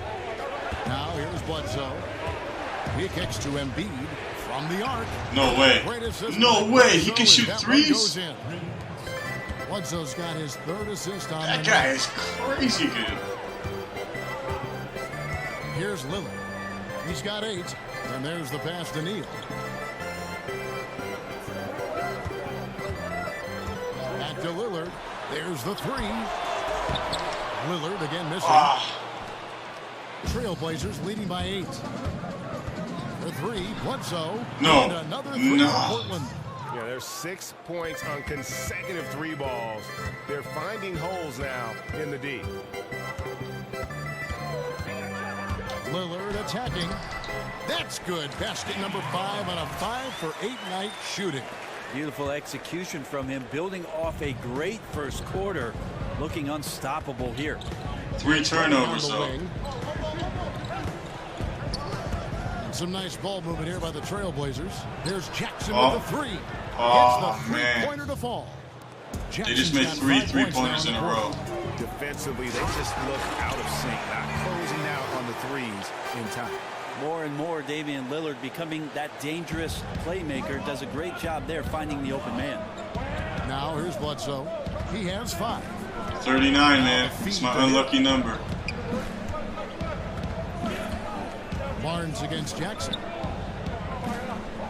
Now here's Bledsoe. He kicks to Embiid from the arc. No way. No way. He can shoot threes. Bledsoe's got his 3rd assist on that guy is crazy good. Here's Lillard. He's got 8. And there's the pass to Neal. Back to Lillard. There's the 3. Lillard again missing. Trailblazers leading by 8. For 3, Bledsoe. No. And another 3 for Portland. Yeah, there's 6 points on consecutive 3 balls. They're finding holes now in the D. Lillard attacking. That's good. Basket number 5 on a 5-for-8 night shooting. Beautiful execution from him, building off a great first quarter, looking unstoppable here. 3 turnovers, though. Some nice ball movement here by the Trailblazers. There's Jackson with the 3. Gets the three-pointer to fall. They just made 3 3-pointers in a row. Defensively, they just look out of sync, not closing out on the threes in time. More and more, Damian Lillard becoming that dangerous playmaker. Does a great job there finding the open man. Now here's Bledsoe. He has 5. 39, man. It's my unlucky number. Barnes against Jackson.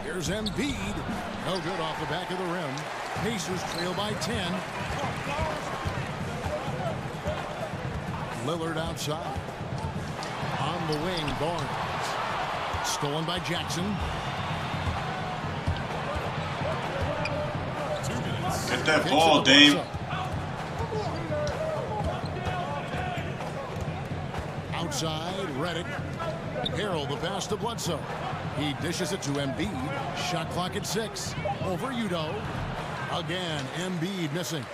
Here's Embiid. No good off the back of the rim. Pacers trail by 10. Lillard outside. On the wing, Barnes. Stolen by Jackson. Get that ball, Dame. Outside, Redick. Harrell the pass to Bledsoe. He dishes it to Embiid. Shot clock at 6. Over Udo. Again, Embiid missing.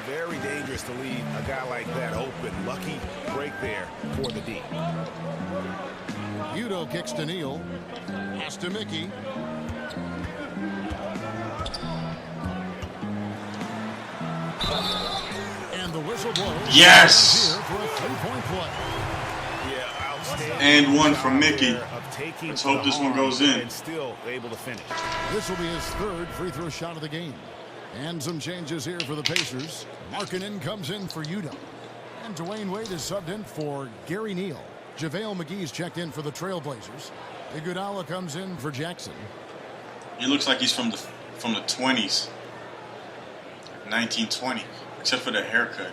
Very dangerous to leave a guy like that open. Lucky break there for the D. Udo kicks to Neal. Pass to Mickey. And the whistle blows. Yes! Here for a 3-point play. And 1 from Mickey. Let's hope this one goes in. And still able to finish. This will be his 3rd free throw shot of the game. And some changes here for the Pacers. Markkanen comes in for Udo. And Dwayne Wade is subbed in for Gary Neal. JaVale McGee's checked in for the Trailblazers. Iguodala comes in for Jackson. He looks like he's from the 20s. 1920. Except for the haircut.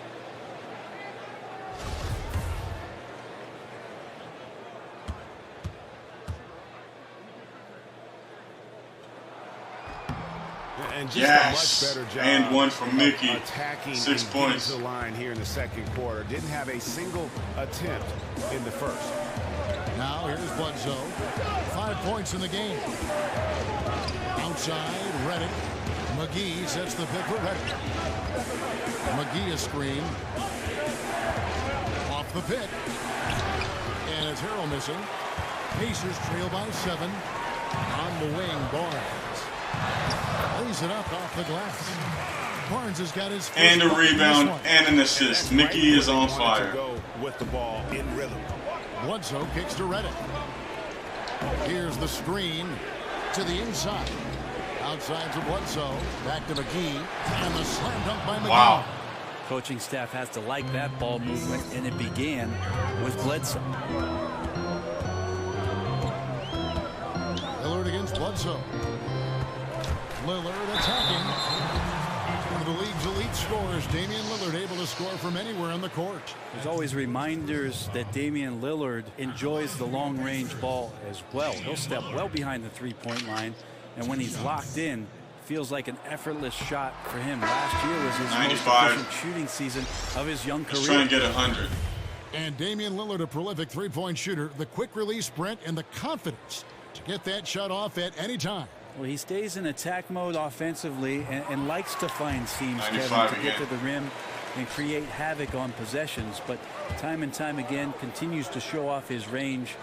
And just yes, a much better job and 1 from Mickey. Attacking 6 points. The line here in the second quarter. Didn't have a single attempt in the first. Now here's Bledsoe. 5 points in the game. Outside, Redick. McGee sets the pick for Redick. McGee a screen. Off the pick. And it's Harrell missing. Pacers trail by 7. On the wing, Barnes. Lays it up off the glass. Barnes has got his And a rebound and an assist. Mickey is on fire. Go with the ball in rhythm. Bledsoe kicks to Reddick. Here's the screen to the inside. Outside to Bledsoe. Back to McGee. And the slam dunk by McGee. Wow. Coaching staff has to like that ball movement, and it began with Bledsoe. Lillard against Bledsoe. Lillard attacking. One of the league's elite scorers, Damian Lillard, able to score from anywhere on the court. There's always reminders that Damian Lillard enjoys the long-range ball as well. He'll step well behind the three-point line, and when he's locked in, feels like an effortless shot for him. Last year was his 95. most efficient shooting season of his young career. He's trying to get 100. And Damian Lillard, a prolific three-point shooter, the quick release sprint and the confidence to get that shot off at any time. Well, he stays in attack mode offensively and likes to find seams, Kevin, to get to the rim and create havoc on possessions. But time and time again continues to show off his range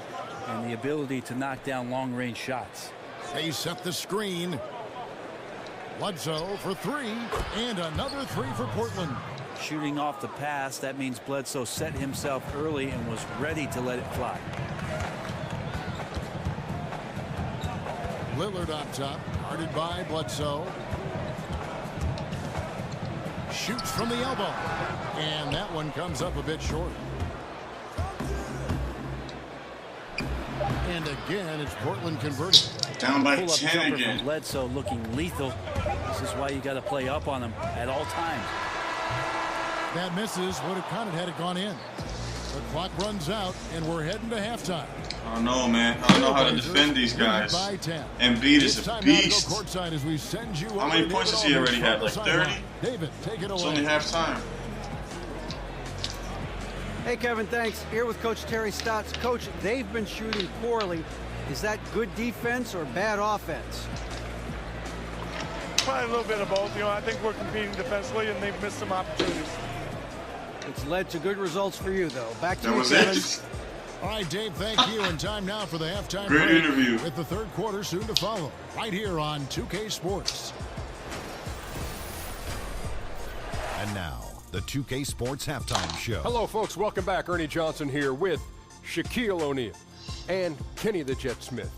and the ability to knock down long-range shots. They set the screen. Bledsoe for three, and another three for Portland. Shooting off the pass, that means Bledsoe set himself early and was ready to let it fly. Lillard on top, guarded by Bledsoe. Shoots from the elbow, and that one comes up a bit short. And again, it's Portland converting. Down by Pull-up 10 jumper again. from Bledsoe looking lethal. This is why you got to play up on him at all times. That misses. Would have counted had it gone in. The clock runs out, and we're heading to halftime. I don't know, man. I don't know how to defend these guys. Embiid is a beast. How many points does he already have? Like 30? David, take it It's away. only halftime. Hey, Kevin, thanks. Here with Coach Terry Stotts. Coach, they've been shooting poorly. Is that good defense or bad offense? Probably a little bit of both. You know, I think we're competing defensively, and they've missed some opportunities. It's led to good results for you, though. Back to That you, was Kevin. it. All right, Dave, thank you. And time now for the halftime Great break, interview. with the third quarter soon to follow, right here on 2K Sports. And now, the 2K Sports Halftime Show. Hello, folks. Welcome back. Ernie Johnson here with Shaquille O'Neal and Kenny the Jet Smith.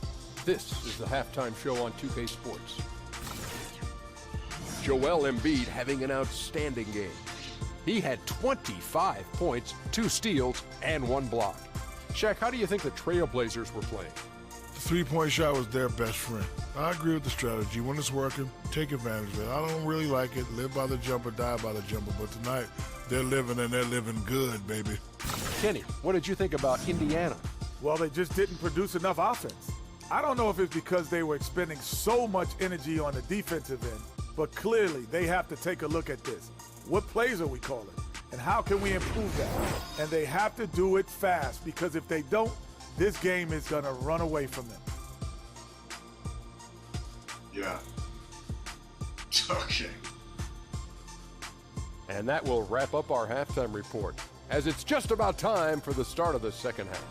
This is the halftime show on 2K Sports. Joel Embiid having an outstanding game. He had 25 points, 2 steals, and 1 block. Shaq, how do you think the Trailblazers were playing? The three-point shot was their best friend. I agree with the strategy. When it's working, take advantage of it. I don't really like it. Live by the jumper, die by the jumper. But tonight, they're living, and they're living good, baby. Kenny, what did you think about Indiana? Well, they just didn't produce enough offense. I don't know if it's because they were expending so much energy on the defensive end, but clearly they have to take a look at this. What plays are we calling? And how can we improve that? And they have to do it fast, because if they don't, this game is going to run away from them. Yeah. Okay. And that will wrap up our halftime report, as it's just about time for the start of the second half.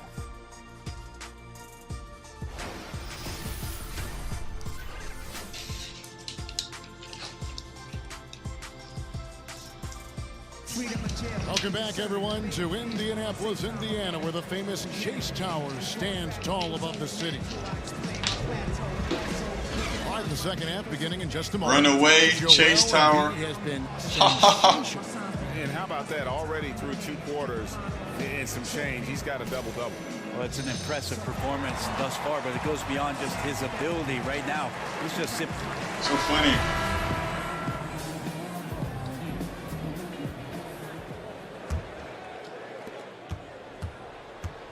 Welcome back, everyone, to Indianapolis, Indiana, where the famous Chase Tower stands tall above the city. All right, the second half beginning in just a moment. Runaway, Joel Chase Tower. Embiid has been sensational. And how about that? Already through 2 quarters and some change, he's got a double-double. Well, it's an impressive performance thus far, but it goes beyond just his ability right now. He's just So funny.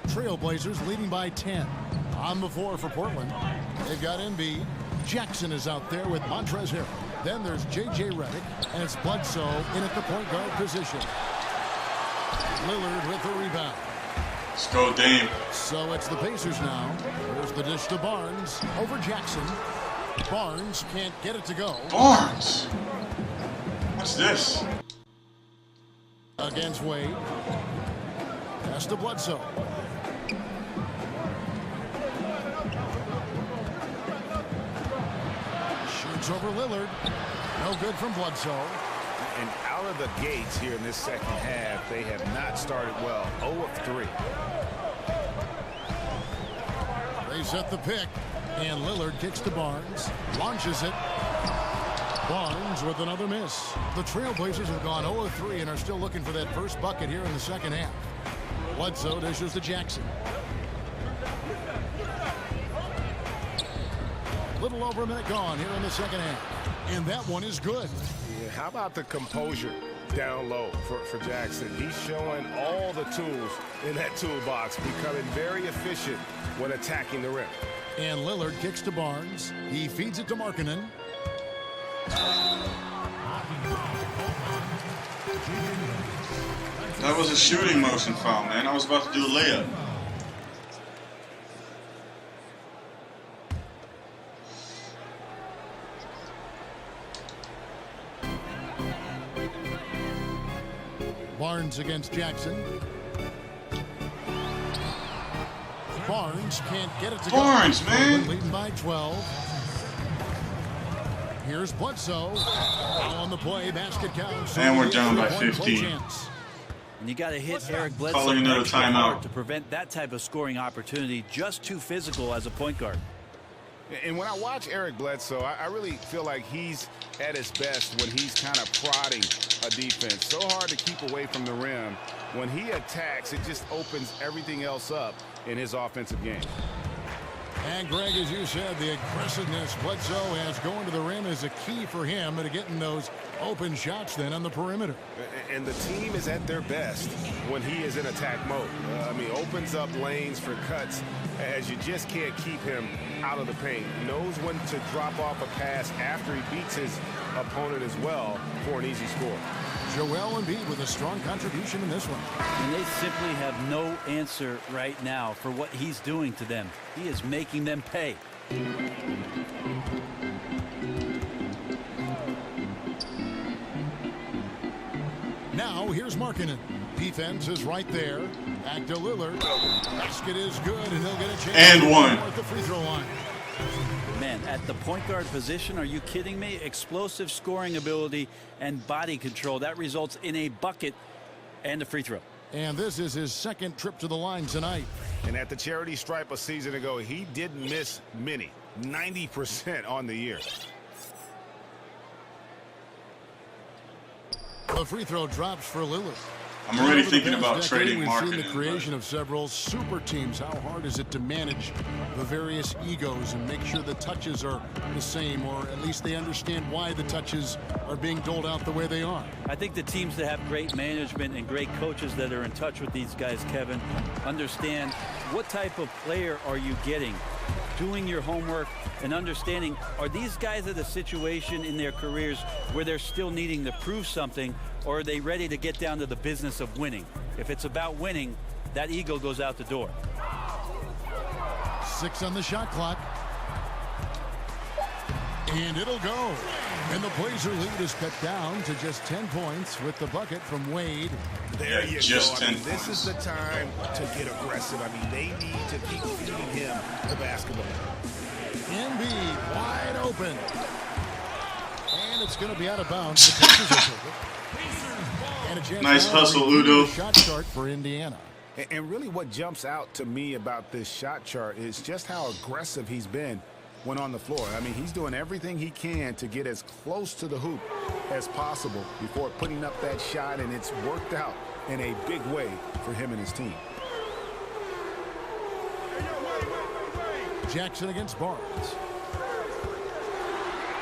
Trailblazers leading by 10. On the floor for Portland, they've got Embiid. Jackson is out there with Montrezl Harrell. Then there's J.J. Redick, and it's Bledsoe in at the point guard position. Lillard with the rebound. Let's go, Dame. So it's the Pacers now. There's the dish to Barnes over Jackson. Barnes can't get it to go. Barnes. What's this? Against Wade. Pass to Bledsoe. Shoots Goes over Lillard. No good from Bledsoe. And out of the gates here in this second half, they have not started well. 0 of 3. They set the pick, and Lillard kicks to Barnes. Launches it. Barnes with another miss. The Trailblazers have gone 0 of 3 and are still looking for that first bucket here in the second half. Bledsoe dishes to Jackson. Little over a minute gone here in the second half. And that one is good. Yeah, how about the composure down low for Jackson? He's showing all the tools in that toolbox, becoming very efficient when attacking the rim. And Lillard kicks to Barnes. He feeds it to Markkanen. That was a shooting motion foul, man. I was about to do a layup. Barnes against Jackson. Barnes can't get it to Barnes, go. man. Leading by 12. Here's Bledsoe. On the play, basket counts. And we're down by 15. And you got to hit Eric Bledsoe Calling another extra timeout hard to prevent that type of scoring opportunity. Just too physical as a point guard. And when I watch Eric Bledsoe, I really feel like he's at his best when he's kind of prodding a defense. So hard to keep away from the rim. When he attacks, it just opens everything else up in his offensive game. And Greg, as you said, the aggressiveness Bledsoe has going to the rim is a key for him to getting those open shots then on the perimeter. And the team is at their best when he is in attack mode. I mean, opens up lanes for cuts as you just can't keep him out of the paint. Knows when to drop off a pass after he beats his opponent as well for an easy score. Joel Embiid with a strong contribution in this one. And they simply have no answer right now for what he's doing to them. He is making them pay. Now here's Markkanen. Defense is right there. Back to Lillard. Basket is good, and he'll get a chance. And one. At the free throw line. Man, at the point guard position, are you kidding me? Explosive scoring ability and body control. That results in a bucket and a free throw. And this is his second trip to the line tonight. And at the charity stripe a season ago, he didn't miss many. 90% on the year. The free throw drops for Lillard. I'm already thinking about trading Markkanen. We've seen the Markkanen, creation of several super teams. How hard is it to manage the various egos and make sure the touches are the same, or at least they understand why the touches are being doled out the way they are? I think the teams that have great management and great coaches that are in touch with these guys, Kevin, understand what type of player are you getting, doing your homework and understanding, are these guys at a situation in their careers where they're still needing to prove something, or are they ready to get down to the business of winning? If it's about winning, that ego goes out the door. 6 on the shot clock. And it'll go. And the Blazer lead is cut down to just 10 points with the bucket from Wade. There you just go. 10 this is the time to get aggressive. I mean, they need to keep feeding him the basketball. Embiid wide open. And it's going to be out of bounds. The Pacers will take it. And a chance Nice now hustle, to review Ludo. the shot chart for Indiana. And really what jumps out to me about this shot chart is just how aggressive he's been when on the floor. I mean, he's doing everything he can to get as close to the hoop as possible before putting up that shot, and it's worked out in a big way for him and his team. Jackson against Barnes.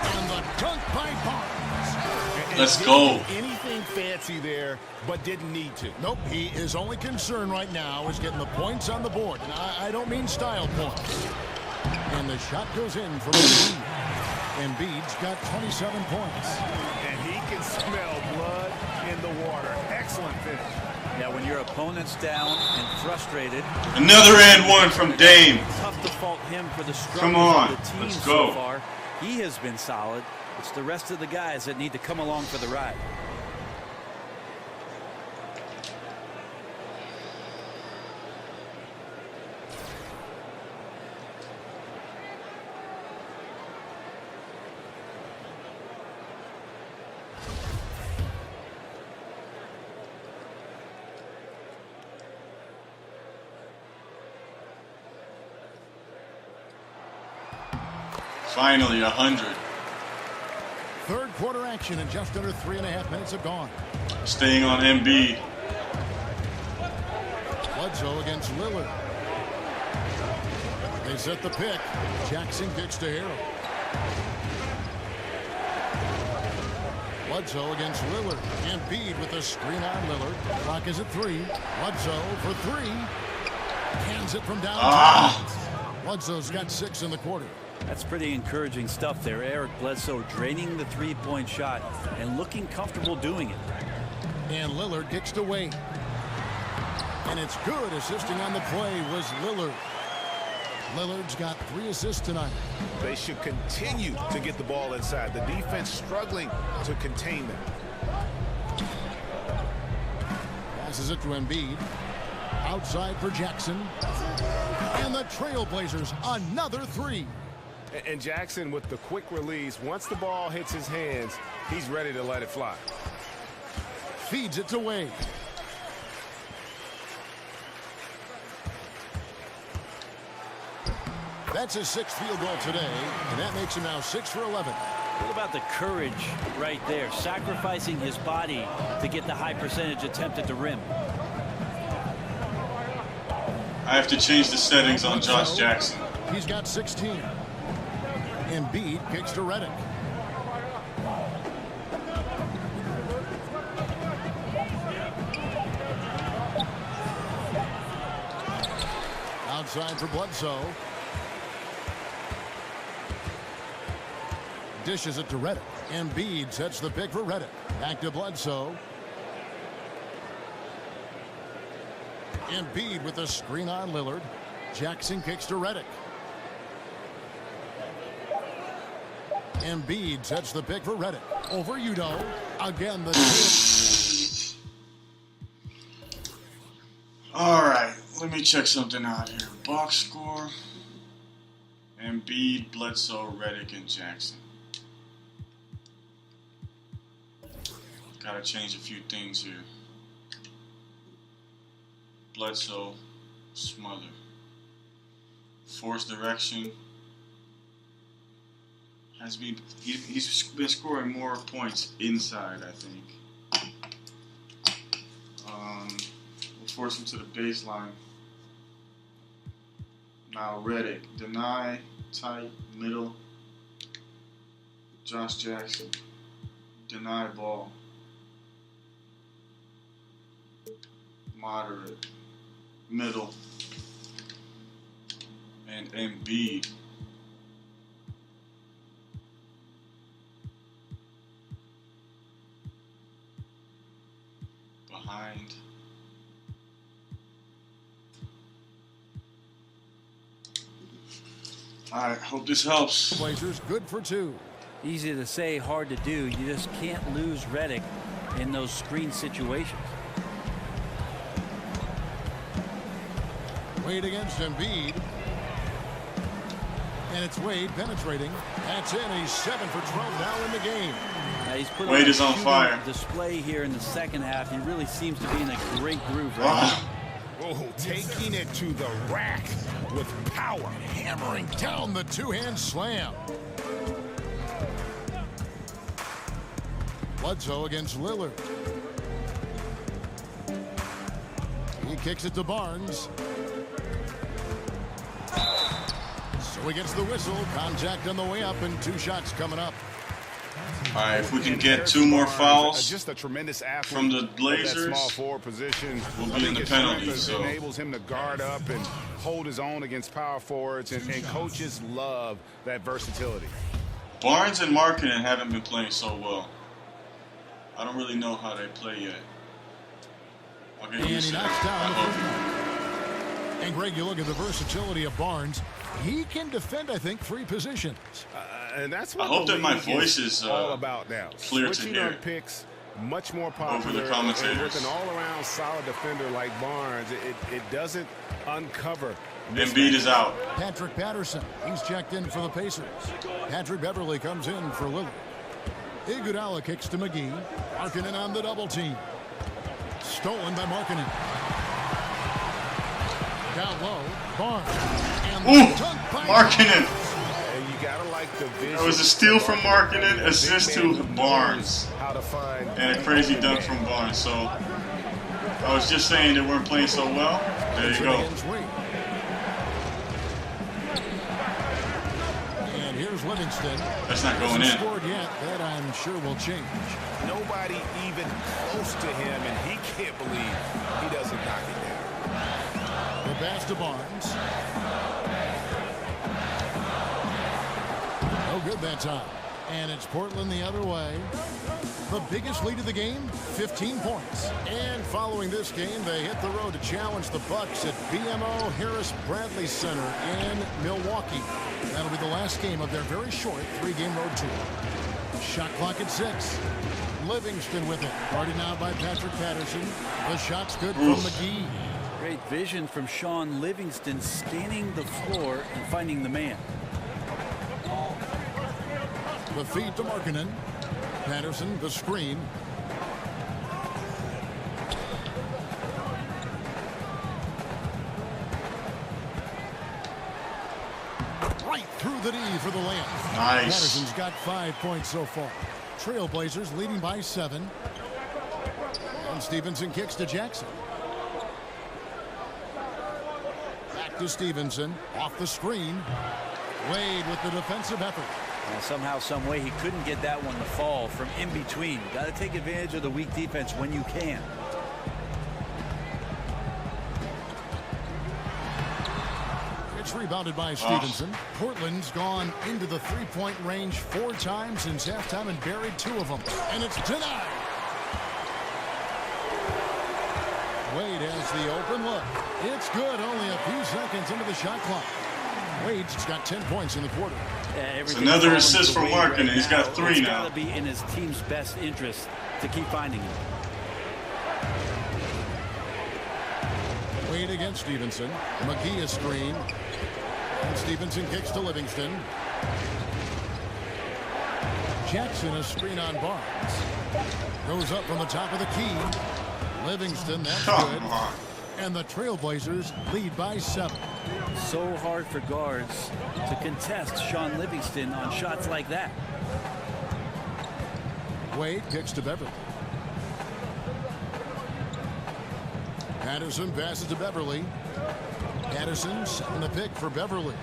And the dunk by Barnes. Let's go. Anything fancy there, but didn't need to. Nope, he is only concerned right now is getting the points on the board. And I don't mean style points. And the shot goes in from Embiid. Embiid's got 27 points. And he can smell blood in the water. Excellent finish. Now, when your opponent's down and frustrated, Another and one from Dame. tough to fault him for the struggles Come on, of the team let's so go. far. He has been solid. It's the rest of the guys that need to come along for the ride. Finally, 100. Third quarter action and just under 3.5 minutes have gone. Staying on Embiid. Bledsoe against Lillard. They set the pick. Jackson kicks to Harrell. Bledsoe against Lillard. Embiid with a screen on Lillard. Clock is at 3. Bledsoe for 3. Hands it from downtown. Bledsoe's got 6 in the quarter. That's pretty encouraging stuff there. Eric Bledsoe draining the three-point shot and looking comfortable doing it. And Lillard kicks to Wade. And it's good. Assisting on the play was Lillard. Lillard's got 3 assists tonight. They should continue to get the ball inside. The defense struggling to contain them. Passes it to Embiid. Outside for Jackson. And the Trailblazers another 3. And Jackson with the quick release. Once the ball hits his hands, he's ready to let it fly. Feeds it to Wade. That's his 6th field goal today, and that makes him now 6 for 11. What about the courage right there, sacrificing his body to get the high percentage attempt at the rim? I have to change the settings on Josh Jackson. He's got 16. Embiid kicks to Redick. Outside for Bledsoe. Dishes it to Redick. Embiid sets the pick for Redick. Back to Bledsoe. Embiid with a screen on Lillard. Jackson kicks to Redick. Embiid sets the pick for Redick. Over Udo. Again the All right, let me check something out here. Box score. Embiid, Bledsoe, Redick, and Jackson. Gotta change a few things here. Bledsoe, smother. Force direction. He's been scoring more points inside, I think. We'll force him to the baseline. Now Redick, deny, tight, middle. Josh Jackson, deny ball. Moderate, middle, and Embiid. Behind. All right, hope this helps. Blazers good for 2. Easy to say, hard to do. You just can't lose Redick in those screen situations. Wade against Embiid. And it's Wade penetrating. That's in. He's 7 for 12 now in the game. He's put Wade is on fire. Display here in the second half. He really seems to be in a great groove right now. Oh, taking it to the rack with power. Hammering down the two-hand slam. Bledsoe against Lillard. He kicks it to Barnes. So he gets the whistle. Contact on the way up and 2 shots coming up. All right, if we can get 2 more fouls just a tremendous from the Blazers, small forward position, we'll be in the penalties. So enables him to guard up and hold his own against power forwards, and coaches love that versatility. Barnes and Markkanen haven't been playing so well. I don't really know how they play yet. I'll get used to that. And Greg, you look at the versatility of Barnes. He can defend, I think, 3 positions. And that's I hope that my voice is all about now. Clear Switching to hear. on picks, much more popular. Over the commentators. And with an all-around solid defender like Barnes, it doesn't uncover. Embiid is out. Patrick Patterson, he's checked in for the Pacers. Patrick Beverly comes in for Lillard. Iguodala kicks to McGee. Markkanen on the double team. Stolen by Markkanen. Down low, Barnes. And Markkanen. And you gotta like the vision. It was a steal from Markkanen, assist to Barnes, and a crazy dunk from Barnes. So I was just saying they weren't playing so well. There you go. And here's Livingston. That's not going in. Scored yet. That I'm sure will change. Nobody even close to him, and he can't believe he doesn't knock it down. The pass to Barnes. No good that time. And it's Portland the other way. The biggest lead of the game, 15 points. And following this game, they hit the road to challenge the Bucks at BMO Harris Bradley Center in Milwaukee. That'll be the last game of their very short 3-game road tour. Shot clock at 6. Livingston with it. Guarded now by Patrick Patterson. The shot's good from McGee. Great vision from Sean Livingston, scanning the floor and finding the man. The feed to Markkanen. Patterson, the screen. Right through the D for the layup. Nice. Patterson's got 5 points so far. Trailblazers leading by 7. And Stevenson kicks to Jackson. Back to Stevenson. Off the screen. Wade with the defensive effort. Somehow, some way, he couldn't get that one to fall from in between. Got to take advantage of the weak defense when you can. It's rebounded by Stevenson. Portland's gone into the three-point range 4 times since halftime and buried 2 of them. And it's denied. Wade has the open look. It's good. Only a few seconds into the shot clock. Wade's got 10 points in the quarter. It's another assist for Markkanen. He's got 3 now. It's got to be in his team's best interest to keep finding him. Wade against Stevenson. McGee a screen. And Stevenson kicks to Livingston. Jackson a screen on Barnes. Goes up from the top of the key. Livingston, that's good. And the Trailblazers lead by 7. So hard for guards to contest Sean Livingston on shots like that. Wade kicks to Beverly. Patterson passes to Beverly. Patterson setting the pick for Beverly.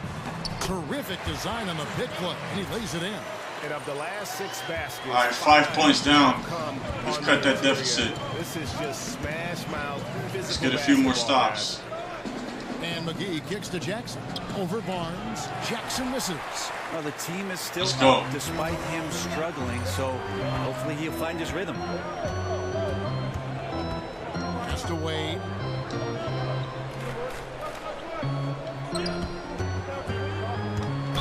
Terrific design on the pick play. He lays it in. And of the last 6 baskets, all right, 5 points down. Let's cut that deficit. This is just smash mouth. Let's get a few more stops. And McGee kicks to Jackson. Over Barnes. Jackson misses. Well, the team is still Let's up go. despite him struggling, so hopefully he'll find his rhythm. Pass to Wade.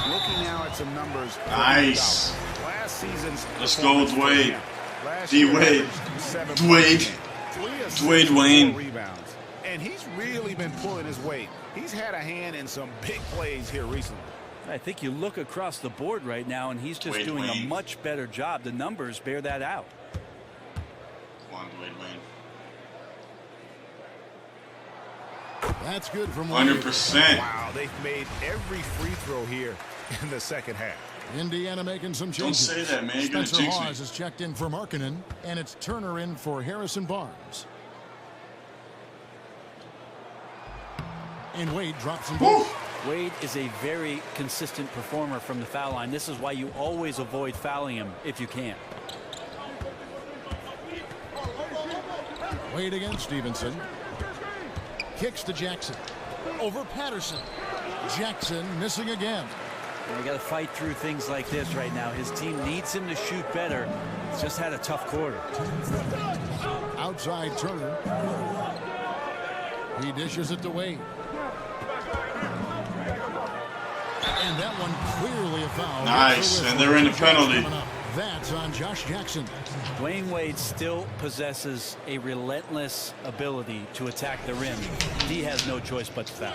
Looking now at some numbers. Nice. Last season's Let's go with Wade. Last D-Wade. Dwayne. Dwayne Wayne. Rebounds. And he's really been pulling his weight. He's had a hand in some big plays here recently. I think you look across the board right now, and he's just doing a much better job. The numbers bear that out. Come on, Dwayne Wayne. That's good from Wade. 100%. Wow, they've made every free throw here in the second half. Indiana making some changes. Don't say that, man. You're gonna Spencer jinx me. Hawes is checked in for Markkanen, and it's Turner in for Harrison Barnes. And Wade drops him. Wade is a very consistent performer from the foul line. This is why you always avoid fouling him if you can. Wade against Stevenson. Kicks to Jackson. Over Patterson. Jackson missing again. And you got to fight through things like this right now. His team needs him to shoot better. He's just had a tough quarter. Outside Turner. He dishes it to Wade. And that one clearly a foul. Nice, and they're in the penalty. That's on Josh Jackson. Dwayne Wade still possesses a relentless ability to attack the rim. He has no choice but to foul.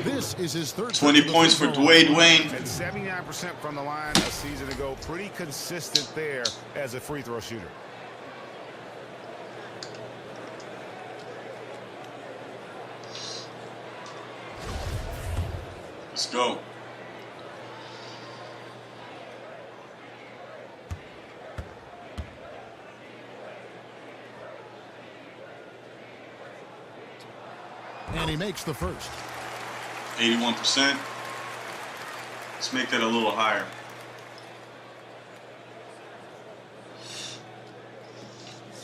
This is his third. 20 points for Dwayne Wayne. At 79% from the line a season ago. Pretty consistent there as a free throw shooter. Let's go. And he makes the first. 81%. Let's make that a little higher.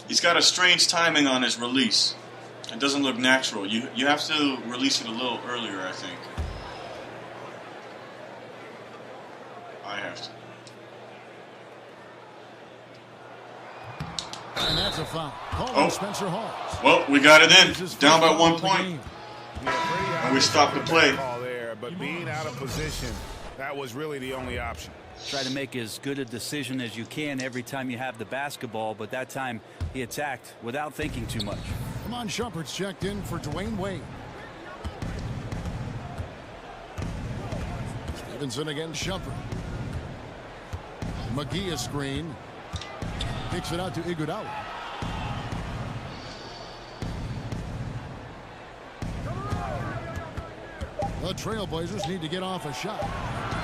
He's got a strange timing on his release. It doesn't look natural. You have to release it a little earlier, I think. I have to. And that's a foul. Calling Spencer Hawes. Well, we got it in. Down by 1 point. And we stopped the play. But being out of position, that was really the only option. Try to make as good a decision as you can every time you have the basketball, but that time he attacked without thinking too much. Come on, Shumpert's checked in for Dwayne Wade. Stevenson against Shumpert. McGee a screen. Kicks it out to Iguodala. The Trailblazers need to get off a shot.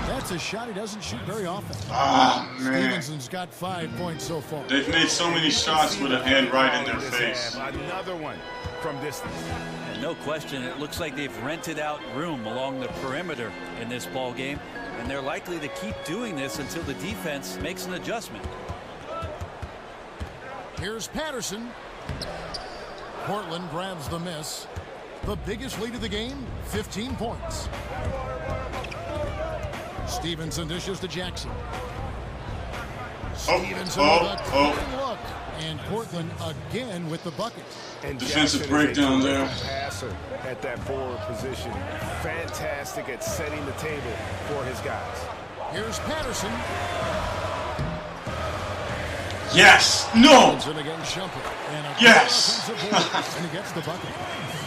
That's a shot he doesn't shoot very often. Ah, man. Stevenson's got 5 points so far. They've made so many shots with a head right in their face. Another one from distance. And no question, it looks like they've rented out room along the perimeter in this ball game, and they're likely to keep doing this until the defense makes an adjustment. Here's Patterson. Portland grabs the miss. The biggest lead of the game, 15 points. Stevenson dishes to Jackson. Stevenson with a clean look. And Portland again with the bucket. And defensive breakdown there. Passer at that forward position. Fantastic at setting the table for his guys. Here's Patterson. Yes. No. Stevenson against Shumpert. And a yes. and he gets the bucket.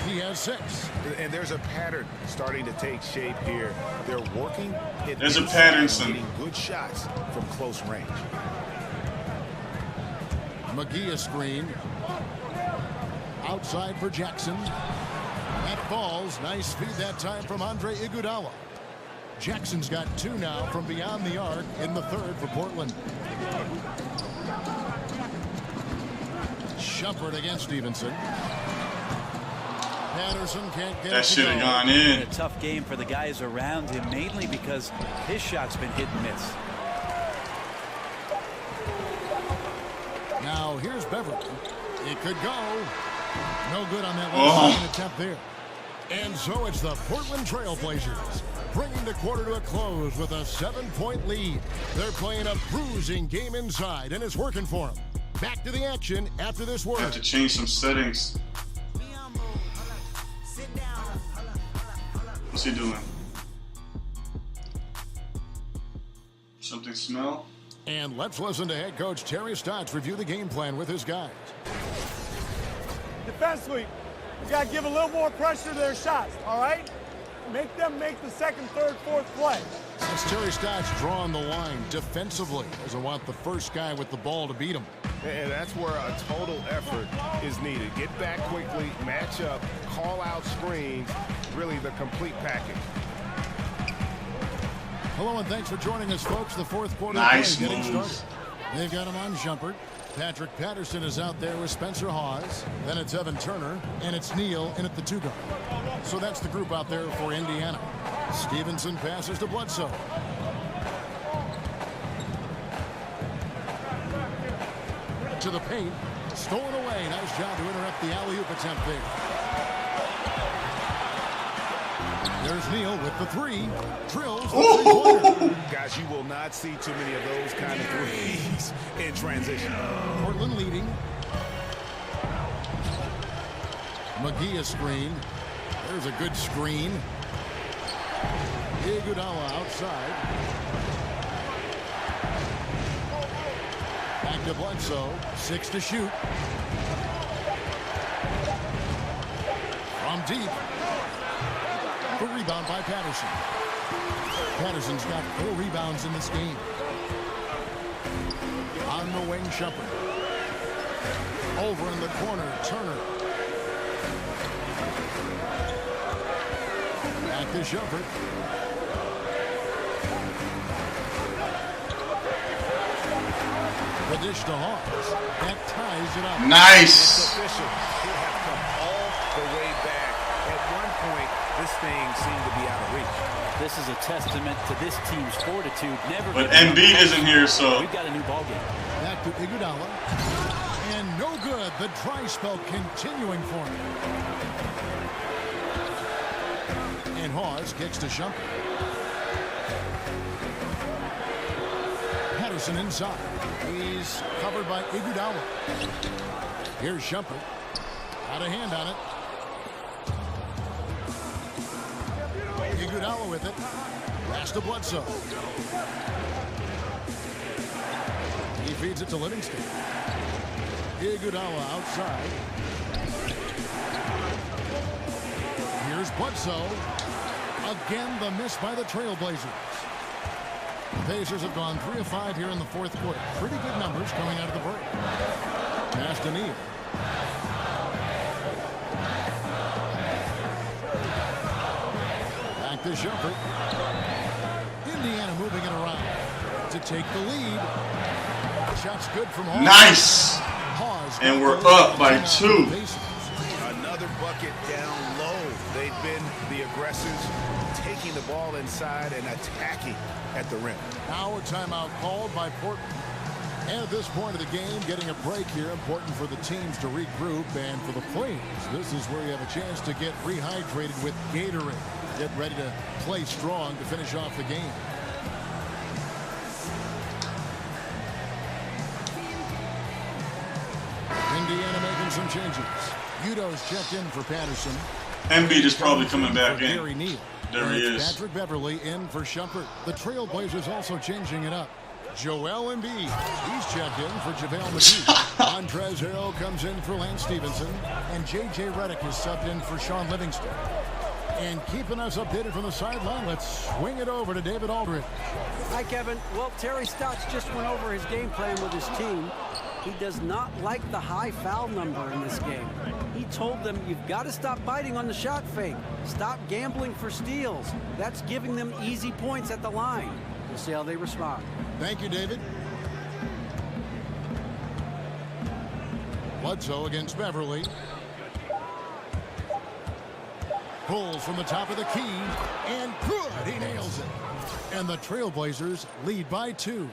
He has 6. And there's a pattern starting to take shape here. They're working. There's a pattern, son. Getting good shots from close range. McGee a screen. Outside for Jackson. That falls. Nice feed that time from Andre Iguodala. Jackson's got 2 now from beyond the arc in the third for Portland. Shumpert against Stevenson. Patterson can't get that should have gone in. A tough game for the guys around him, mainly because his shot's been hit and miss. Now here's Beverly. It could go. No good on that one attempt there. And so it's the Portland Trailblazers bringing the quarter to a close with a 7-point lead. They're playing a bruising game inside, and it's working for them. Back to the action after this word. I have to change some settings. What's he doing? Something smell? And let's listen to head coach Terry Stotts review the game plan with his guys. Defensively, you got to give a little more pressure to their shots, all right? Make them make the second, third, fourth play. That's Terry Stotts drawing the line defensively, as I want the first guy with the ball to beat him. And that's where a total effort is needed. Get back quickly, match up, call out screens, really the complete package. Hello and thanks for joining us, folks. The fourth quarter nice play getting started. They've got him on Shumpert. Patrick Patterson is out there with Spencer Hawes. Then it's Evan Turner, and it's Neal in at the 2 guard. So that's the group out there for Indiana. Stevenson passes to Bledsoe. To the paint. Stolen away. Nice job to interrupt the alley-oop attempt there. There's Neal with the 3. Drills the three-pointer. Guys, you will not see too many of those kind of threes in transition. Portland leading. McGee a screen. There's a good screen. Iguodala outside. Back to Bledsoe. 6 to shoot. From deep. The rebound by Patterson. Patterson's got 4 rebounds in this game. On the wing, Shumpert. Over in the corner, Turner. Back to Shumpert. The dish to Hawes. That ties it up. Nice. He'll have come all the way back. At one this thing seemed to be out of reach. This is a testament to this team's fortitude. But Embiid isn't here, so we've got a new ball game. Back to Iguodala. And no good. The dry spell continuing for him. And Hawes kicks to Shumpert. Patterson inside. He's covered by Iguodala. Here's Shumpert. Out of hand on it. Iguodala with it. Pass to Bledsoe. He feeds it to Livingston. Iguodala outside. Here's Bledsoe. Again, the miss by the Trailblazers. The Pacers have gone 3 of 5 here in the fourth quarter. Pretty good numbers coming out of the break. Pass to Neal. Back to Shumpert. Indiana moving it around to take the lead. Shot's good from Hawes. nice. And we're up by 2. Another bucket down low. They've been the aggressors, taking the ball inside and attacking at the rim. Now a timeout called by Portland. And at this point of the game, getting a break here, important for the teams to regroup. And for the Flames, this is where you have a chance to get rehydrated with Gatorade. Get ready to play strong to finish off the game. Indiana making some changes. Udo's checked in for Patterson. Embiid is probably coming back in. Gary Neal. There he is. Patrick Beverley in for Shumpert. The Trailblazers also changing it up. Joel Embiid. He's checked in for JaVale McGee. Montrezl Harrell comes in for Lance Stevenson. And J.J. Redick is subbed in for Sean Livingston. And keeping us updated from the sideline, let's swing it over to David Aldridge. Hi, Kevin. Well, Terry Stotts just went over his game plan with his team. He does not like the high foul number in this game. He told them, you've got to stop biting on the shot fake. Stop gambling for steals. That's giving them easy points at the line. We'll see how they respond. Thank you, David. Bledsoe against Beverly. Pulls from the top of the key. And good. He nails it. And the Trailblazers lead by 2.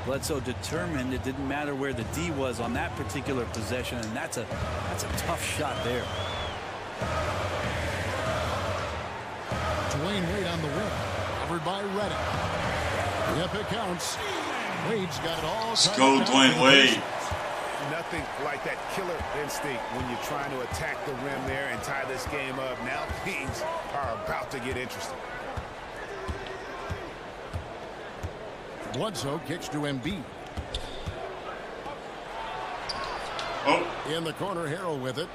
Bledsoe determined it didn't matter where the D was on that particular possession, and that's a tough shot there. Dwayne Wade on the wing. Covered by Redick. Yep, it counts. Wade's got it all. Let's go, Dwayne Wade. Nothing like that killer instinct when you're trying to attack the rim there and tie this game up. Now things are about to get interesting. Bledsoe kicks to Embiid. Oh. In the corner, Harrell with it.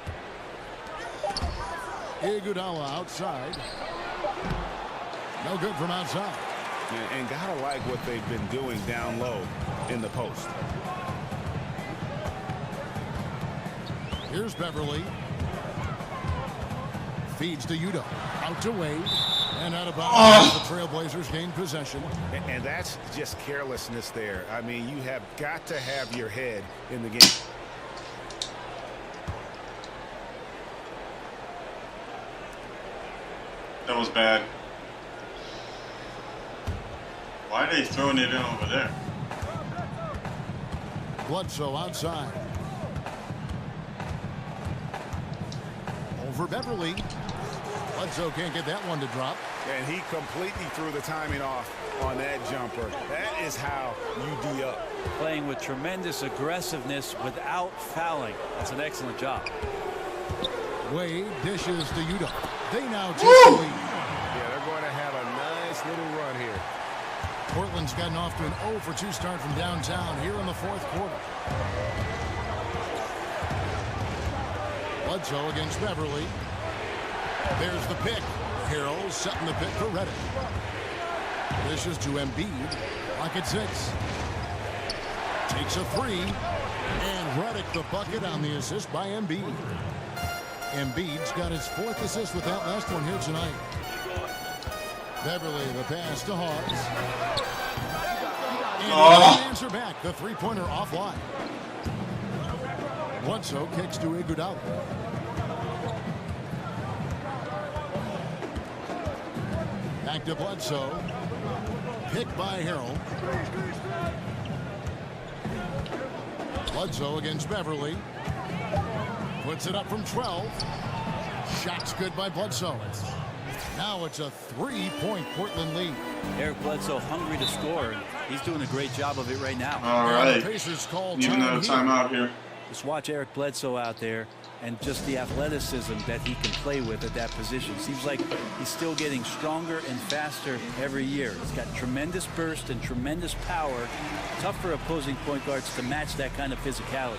Iguodala outside. No good from outside. And gotta like what they've been doing down low in the post. Here's Beverly. Feeds to Udo. Out to Wade. And out of bounds. The Trailblazers gain possession. And that's just carelessness there. I mean, you have got to have your head in the game. That was bad. Why are they throwing it in over there? Bledsoe outside. Over Beverly. Bledsoe can't get that one to drop. And he completely threw the timing off on that jumper. That is how you D up. Playing with tremendous aggressiveness without fouling. That's an excellent job. Wade dishes to Udo. They now take the lead. Yeah, they're going to have a nice little run here. Portland's gotten off to an 0 for 2 start from downtown here in the fourth quarter. Bledsoe against Beverly. There's the pick. Harrell setting the pick for Redick. This is to Embiid. Lock at 6. Takes a 3. And Redick the bucket on the assist by Embiid. Embiid's got his 4th assist with that last one here tonight. Beverly the pass to Hawes. And he answer back. The 3-pointer offline. Bledsoe kicks to Iguodala. Back to Bledsoe. Picked by Harrell. Bledsoe against Beverly. Puts it up from 12. Shot's good by Bledsoe. Now it's a 3-point Portland lead. Eric Bledsoe hungry to score. He's doing a great job of it right now. All right. Pacers called Even a timeout here. Just watch Eric Bledsoe out there and just the athleticism that he can play with at that position. Seems like he's still getting stronger and faster every year. He's got tremendous burst and tremendous power. Tough for opposing point guards to match that kind of physicality.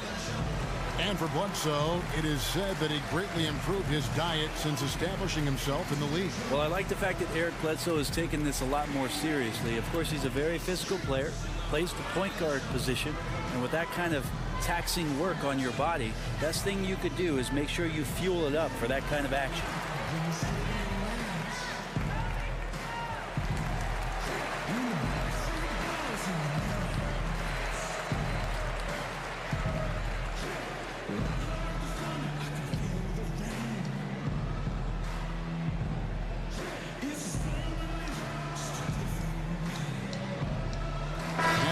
And for Bledsoe, it is said that he greatly improved his diet since establishing himself in the league. Well, I like the fact that Eric Bledsoe has taken this a lot more seriously. Of course, he's a very physical player, plays the point guard position, and with that kind of taxing work on your body, best thing you could do is make sure you fuel it up for that kind of action.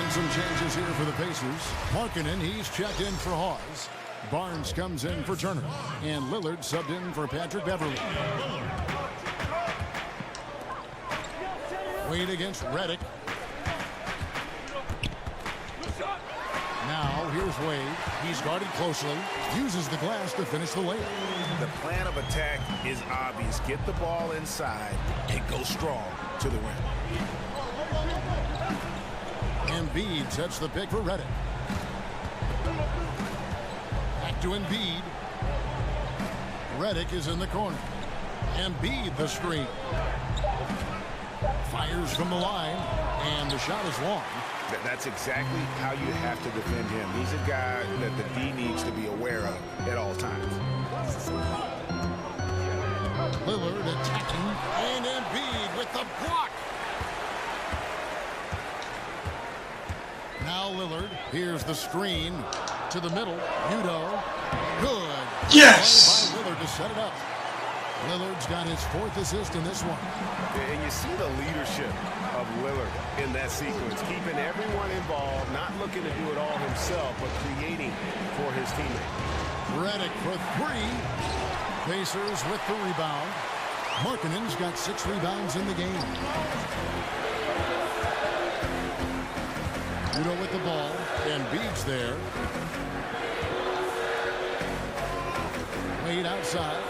Some changes here for the Pacers. Markkanen, he's checked in for Hawes. Barnes comes in for Turner. And Lillard subbed in for Patrick Beverly. Wade against Redick. Now here's Wade. He's guarded closely. Uses the glass to finish the layup. The plan of attack is obvious. Get the ball inside and go strong to the rim. Embiid sets the pick for Redick. Back to Embiid. Redick is in the corner. Embiid the screen. Fires from the line, and the shot is long. That's exactly how you have to defend him. He's a guy that the D needs to be aware of at all times. Lillard attacking, and Embiid with the block. Now Lillard, here's the screen to the middle. Udo, good. Yes! By Lillard to set it up. Lillard's got his 4th assist in this one. And you see the leadership of Lillard in that sequence, keeping everyone involved, not looking to do it all himself, but creating for his teammates. Redick for 3. Pacers with the rebound. Markkanen's got 6 rebounds in the game. Udo with the ball, and Embiid's there. Wade outside.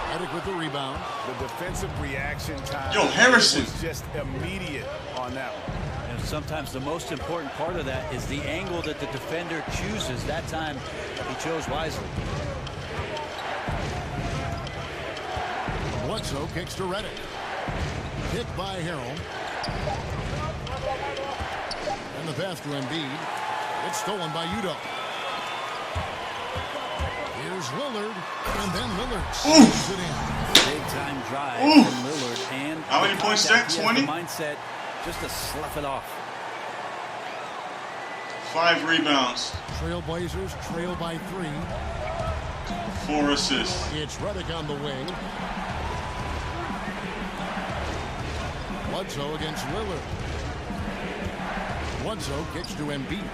Redick with the rebound. The defensive reaction time Harrison was just immediate on that one. And sometimes the most important part of that is the angle that the defender chooses. That time he chose wisely. Bledsoe kicks to Redick. Hit by Harrell. And the pass to Embiid. It's stolen by Udo. Here's Lillard, and then Lillard sneaks it in. Big time drive from Lillard, and how many points that? 20? Mindset just to slough it off. 5 rebounds. Trailblazers trail by 3. 4 assists. It's Redick on the wing. Bledsoe against Lillard. Bledsoe kicks to Embiid.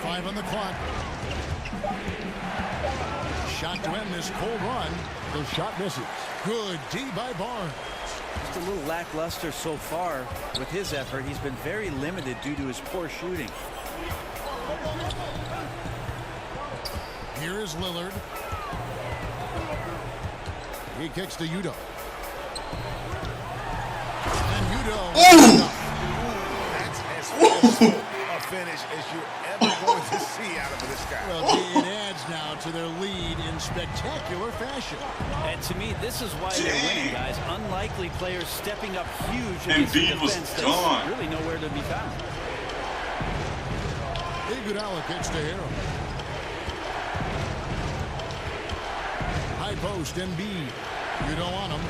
5 on the clock. Shot to end this cold run. The shot misses. Good D by Barnes. Just a little lackluster so far with his effort. He's been very limited due to his poor shooting. Here is Lillard. He kicks to Udo. And Udo. That's as close a finish as you're ever going to see out of this guy. Well, it adds now to their lead in spectacular fashion. And to me, this is why they're winning, guys. Unlikely players stepping up huge against the defense that's really nowhere to be found. Iguodala kicks to Harrell. High post, Embiid. You don't want him.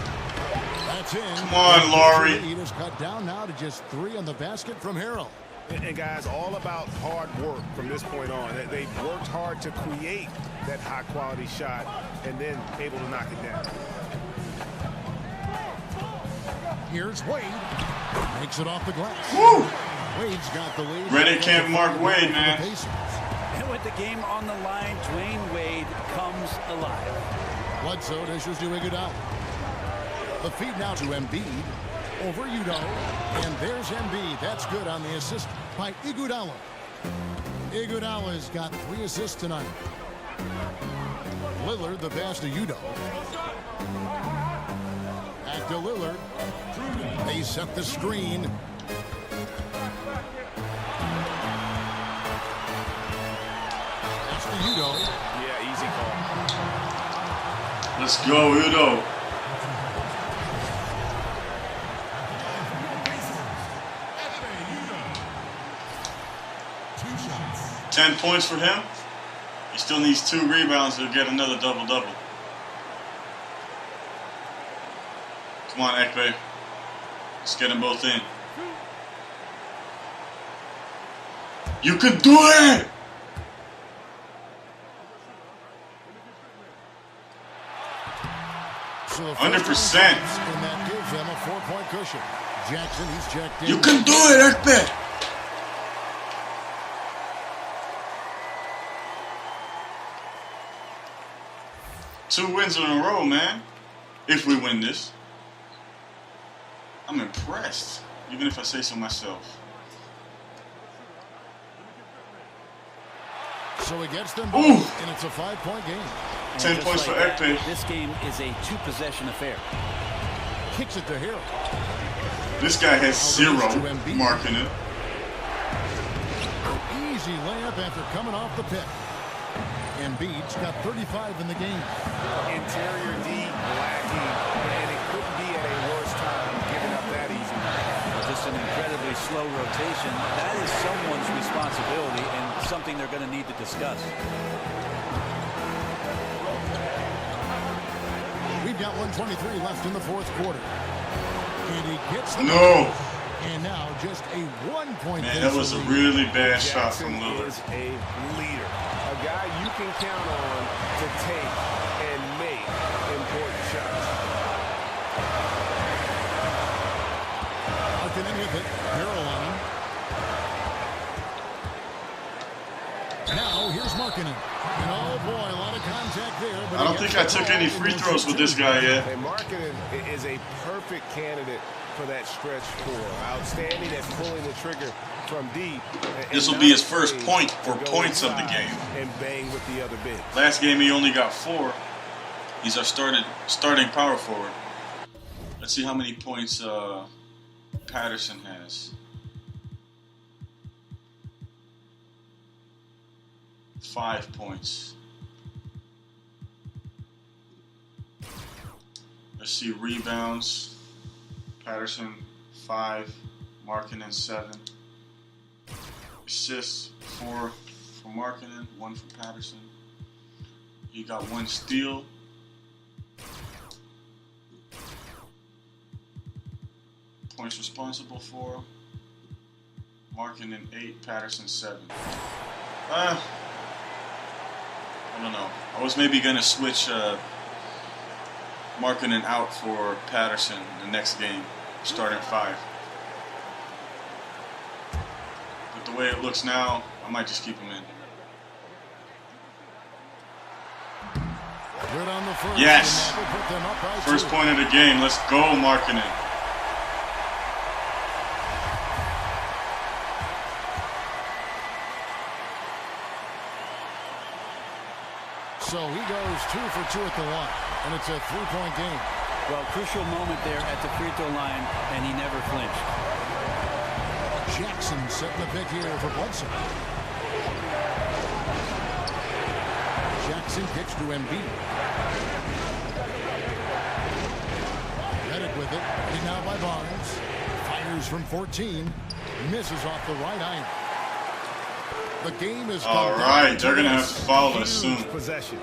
That's in. Come on, Laurie. He is cut down now to just 3 on the basket from Harrell. And guys, all about hard work from this point on. They've worked hard to create that high-quality shot and then able to knock it down. Here's Wade. Makes it off the glass. Woo! Wade's got the lead. Reddit can't mark Wade, man. And with the game on the line, Dwayne Wade comes alive. Bledsoe dishes to Iguodala. The feed now to Embiid. Over Udo. And there's Embiid. That's good on the assist by Iguodala. Iguodala's got 3 assists tonight. Lillard, the pass to Udo. Back to Lillard. They set the screen. That's to Udo. Yeah, easy call. Let's go, Udo. $10 points for him. He still needs 2 rebounds to get another double-double. Come on, Ekpe. Let's get them both in. You can do it! So 100%. And that gives them a 4-point cushion. Jackson, he's checked in. You can do it, Ekpe! Two wins in a row, man. If we win this. I'm impressed, even if I say so myself. So he gets them both, and it's a 5-point game. 10 points for Ekpe. This game is a 2-possession affair. Kicks it to Hill. This guy has 0 marking it. Easy layup after coming off the pick. Embiid's got 35 in the game. Interior D lacking, and it couldn't be at a worse time giving up that easy. Just an incredibly slow rotation. That is someone's responsibility and something they're going to need to discuss. We've got 1:23 left in the 4th quarter. And he gets the No. And now just a 1-point. Man, that was a really bad shot Jackson from Lillard. is a leader, a guy you can count on to take and make important shots. Marking in with it. Harrell on him. Now here's Markkinen. And oh boy, a lot of contact there. But I don't think I took any free throws with this guy yet. And Markkinen is a perfect candidate for that stretch 4. Outstanding at pulling the trigger from deep. This will be his first point or points of the game. And bang with the other big. Last game he only got 4. He's our starting power forward. Let's see how many points Patterson has. 5 points. Let's see rebounds. Patterson 5, Markkinen 7. Assists 4 for Markkinen, 1 for Patterson. He got 1 steal. Points responsible for Markkinen 8, Patterson 7. I don't know. I was maybe gonna switch Markkinen out for Patterson the next game, starting 5. But the way it looks now, I might just keep him in. Good on the first. Yes! And that will put them up by 2. First point of the game. Let's go, Markkinen. So he goes 2 for 2 at the line, and it's a 3-point game. Well, crucial moment there at the free throw line, and he never flinched. Jackson setting the pick here for Bledsoe. Jackson kicks to Embiid. Reddick with it. He's now by Barnes. Fires from 14. Misses off the right iron. The game is all right. They're gonna have to follow us soon. Possession.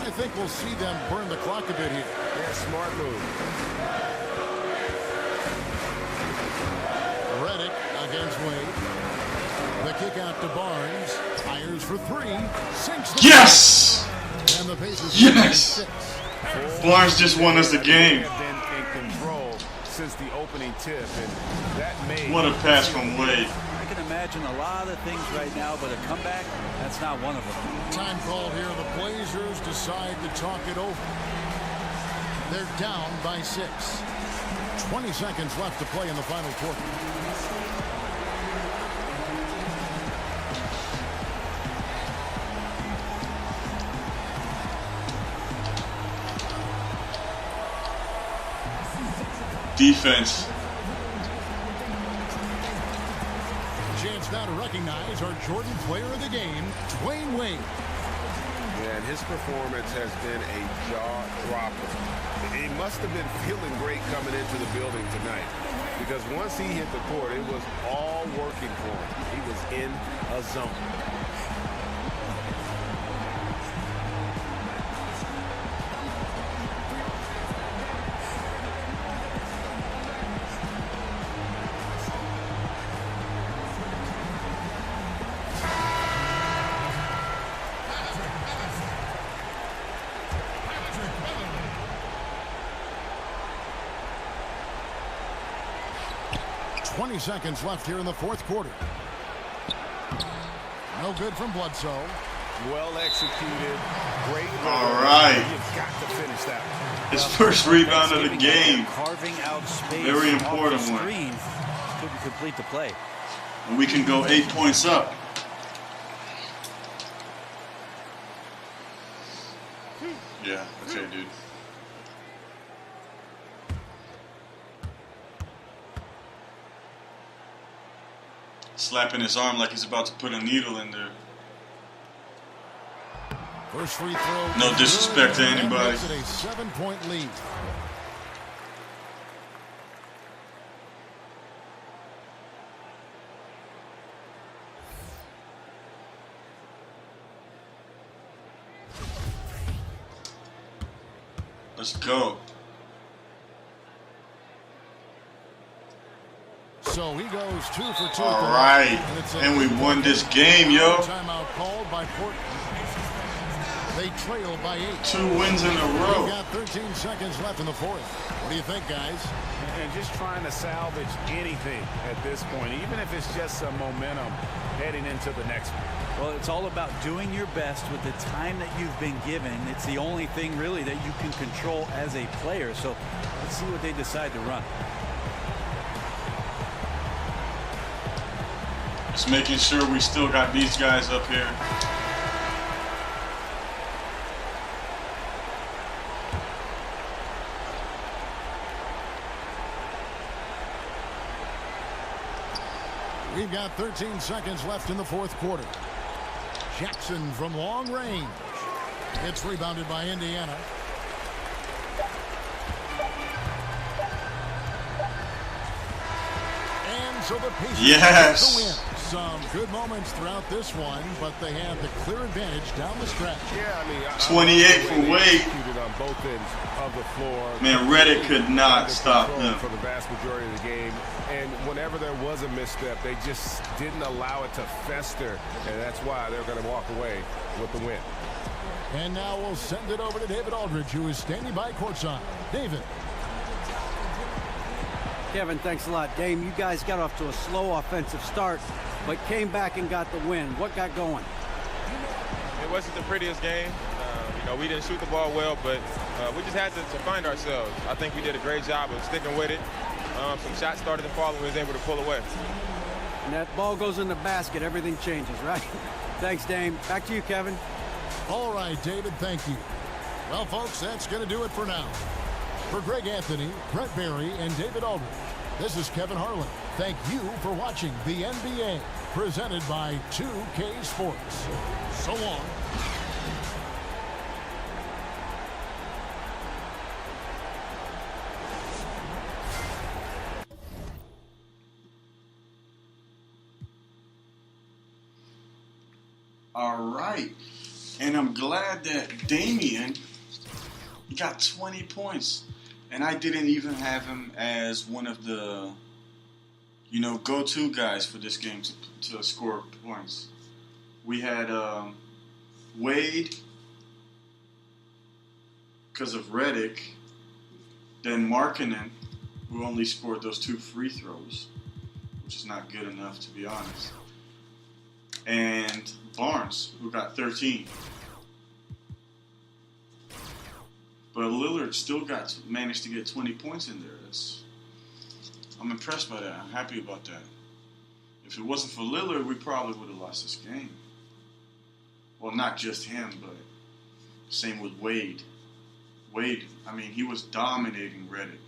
I think we'll see them burn the clock a bit here. Yeah, smart move. Reddick against Wade. The kick out to Barnes. Fires for three. Sinks the Yes! And the Pacers Yes! Barnes just won us the game. Been in control since the opening tip, and that made. What a pass from Wade. I can imagine a lot of things right now, but a comeback, that's not one of them. Time called here. The Blazers decide to talk it over. They're down by 6. 20 seconds left to play in the final quarter. Defense. Chance now to recognize our Jordan player of the game, Dwayne Wade. Yeah, and his performance has been a jaw-dropper. He must have been feeling great coming into the building tonight, because once he hit the court, it was all working for him. He was in a zone. Seconds left here in the fourth quarter. No good from Bledsoe. Well executed. Great. All right. You've got to finish that one. His first rebound of the game. Carving out space. Very important one. Couldn't complete the play. And we can go 8 points up. Yeah, okay, dude. Slapping his arm like he's about to put a needle in there. First free throw. No disrespect to anybody. A 7-point lead. Let's go. So he goes 2 for 2. All right. And we won this game, yo. Timeout called by Portland. They trail by 8. 2 wins in a row. We've got 13 seconds left in the fourth. What do you think, guys? And just trying to salvage anything at this point, even if it's just some momentum heading into the next one. Well, it's all about doing your best with the time that you've been given. It's the only thing really that you can control as a player. So let's see what they decide to run. Just making sure we still got these guys up here. We've got 13 seconds left in the fourth quarter. Jackson from long range. It's rebounded by Indiana. And so the Pacers get the win. Some good moments throughout this one, but they have the clear advantage down the stretch. Yeah, I mean, 28 for Wade. On both ends of the floor. Man, Reddick could not stop him for the vast majority of the game. And whenever there was a misstep, they just didn't allow it to fester. And that's why they're going to walk away with the win. And now we'll send it over to David Aldridge, who is standing by courtside. David. Kevin, thanks a lot. Dame, you guys got off to a slow offensive start, but came back and got the win. What got going? It wasn't the prettiest game. We didn't shoot the ball well, but we just had to find ourselves. I think we did a great job of sticking with it. Some shots started to fall, and we was able to pull away. And that ball goes in the basket, everything changes, right? Thanks, Dame. Back to you, Kevin. All right, David, thank you. Well, folks, that's going to do it for now. For Greg Anthony, Brett Berry, and David Aldridge, this is Kevin Harlan. Thank you for watching the NBA, presented by 2K Sports. So long. All right. And I'm glad that Damian got 20 points. And I didn't even have him as one of the go-to guys for this game to score points. We had Wade because of Redick, then Markkanen, who only scored those 2 free throws, which is not good enough, to be honest, and Barnes, who got 13. But Lillard still managed to get 20 points in there. I'm impressed by that. I'm happy about that. If it wasn't for Lillard, we probably would have lost this game. Well, not just him, but same with Wade. Wade, he was dominating Redick.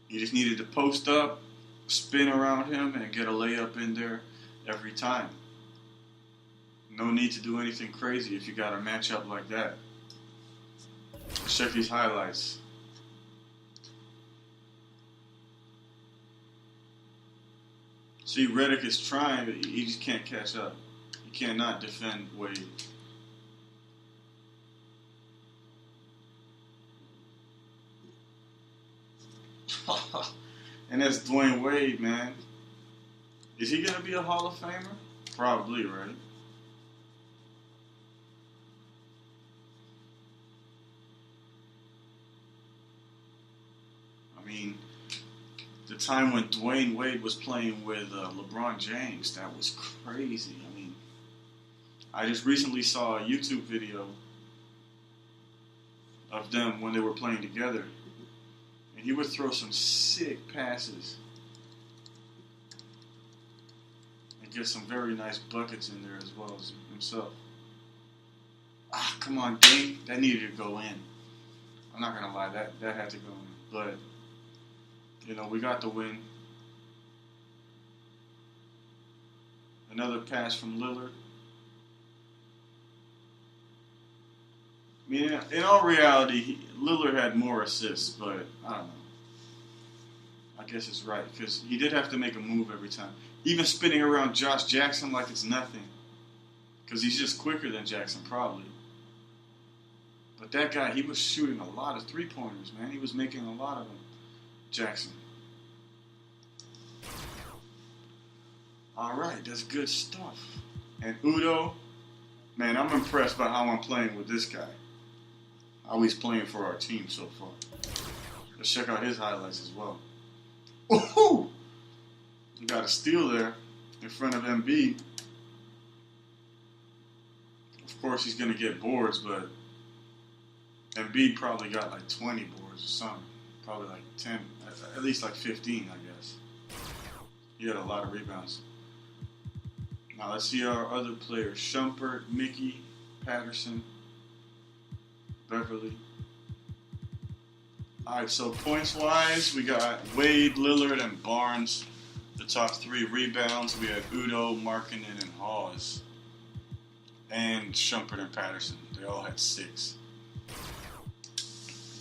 He just needed to post up, spin around him, and get a layup in there every time. No need to do anything crazy if you got a matchup like that. Let's check these highlights. See, Redick is trying, but he just can't catch up. He cannot defend Wade. And that's Dwayne Wade, man. Is he going to be a Hall of Famer? Probably, right? The time when Dwayne Wade was playing with LeBron James, that was crazy. I just recently saw a YouTube video of them when they were playing together. And he would throw some sick passes and get some very nice buckets in there as well as himself. Come on, Dane. That needed to go in. I'm not going to lie, that had to go in. But, we got the win. Another pass from Lillard. In all reality, Lillard had more assists, but I don't know. I guess it's right, because he did have to make a move every time. Even spinning around Josh Jackson like it's nothing, because he's just quicker than Jackson, probably. But that guy, he was shooting a lot of three-pointers, man. He was making a lot of them, Jackson. All right, that's good stuff. And Udo, man, I'm impressed by how I'm playing with this guy. How he's playing for our team so far. Let's check out his highlights as well. Woohoo! He got a steal there in front of Embiid. Of course, he's going to get boards, but Embiid probably got like 20 boards or something. Probably like 10, at least like 15, I guess. He had a lot of rebounds. Now let's see our other players. Shumpert, Mickey, Patterson, Beverly. All right, so points-wise, we got Wade, Lillard, and Barnes. The top 3 rebounds, we had Udo, Markkanen, and Hawes. And Shumpert and Patterson. They all had 6.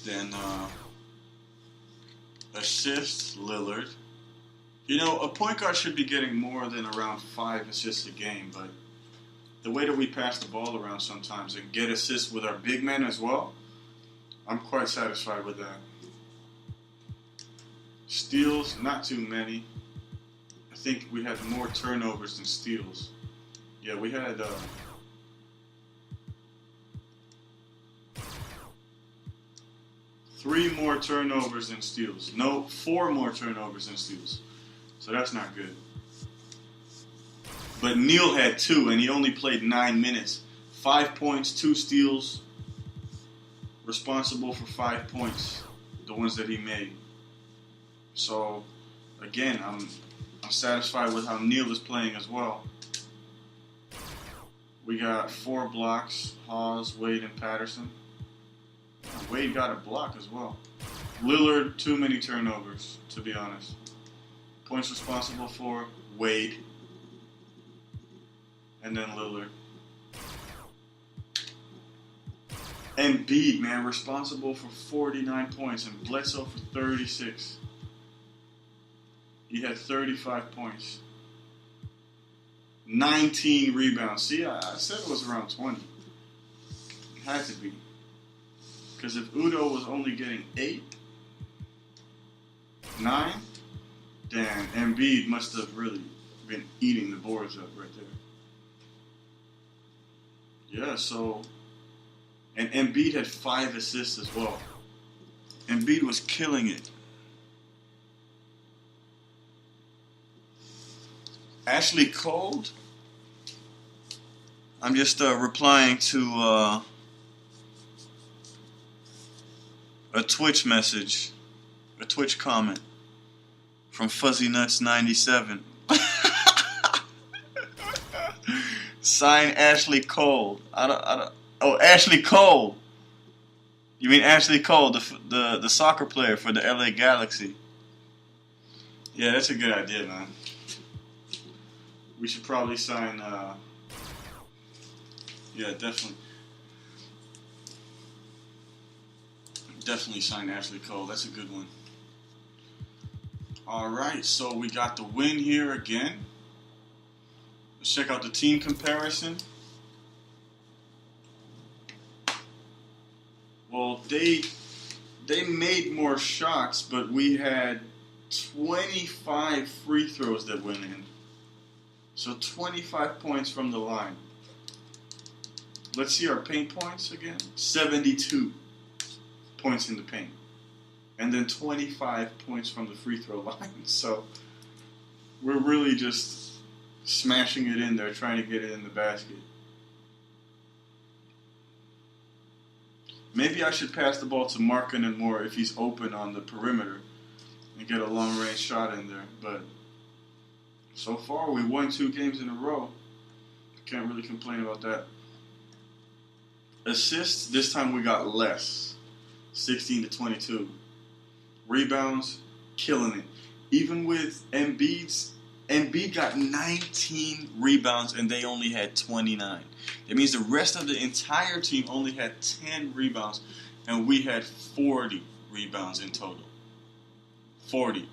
Then assists, Lillard. A point guard should be getting more than around 5 assists a game, but the way that we pass the ball around sometimes and get assists with our big men as well, I'm quite satisfied with that. Steals, not too many. I think we had more turnovers than steals. Yeah, we had 3 more turnovers than steals. No, 4 more turnovers than steals. So that's not good. But Neal had 2, and he only played 9 minutes. 5 points, 2 steals. Responsible for 5 points, the ones that he made. So, again, I'm satisfied with how Neal is playing as well. We got 4 blocks, Hawes, Wade, and Patterson. Wade got a block as well. Lillard, too many turnovers, to be honest. Points responsible for Wade. And then Lillard. Embiid, man, responsible for 49 points. And Bledsoe for 36. He had 35 points. 19 rebounds. See, I said it was around 20. It had to be. Because if Udo was only getting 8, 9, Damn, Embiid must have really been eating the boards up right there. Yeah, so... And Embiid had 5 assists as well. Embiid was killing it. Ashley Cole? I'm just replying to a Twitch message, a Twitch comment from Fuzzy Nuts 97. Sign Ashley Cole. I don't. Oh, Ashley Cole. You mean Ashley Cole, the soccer player for the LA Galaxy? Yeah, that's a good idea, man. We should probably sign. Yeah, definitely. Definitely sign Ashley Cole. That's a good one. All right, so we got the win here again. Let's check out the team comparison. Well, they made more shots, but we had 25 free throws that went in. So 25 points from the line. Let's see our paint points again. 72 points in the paint. And then 25 points from the free throw line. So we're really just smashing it in there, trying to get it in the basket. Maybe I should pass the ball to Markkanen more if he's open on the perimeter and get a long-range shot in there. But so far, we won 2 games in a row. Can't really complain about that. Assists, this time we got less. 16 to 22. Rebounds, killing it. Even with Embiid got 19 rebounds and they only had 29. That means the rest of the entire team only had 10 rebounds and we had 40 rebounds in total. 40.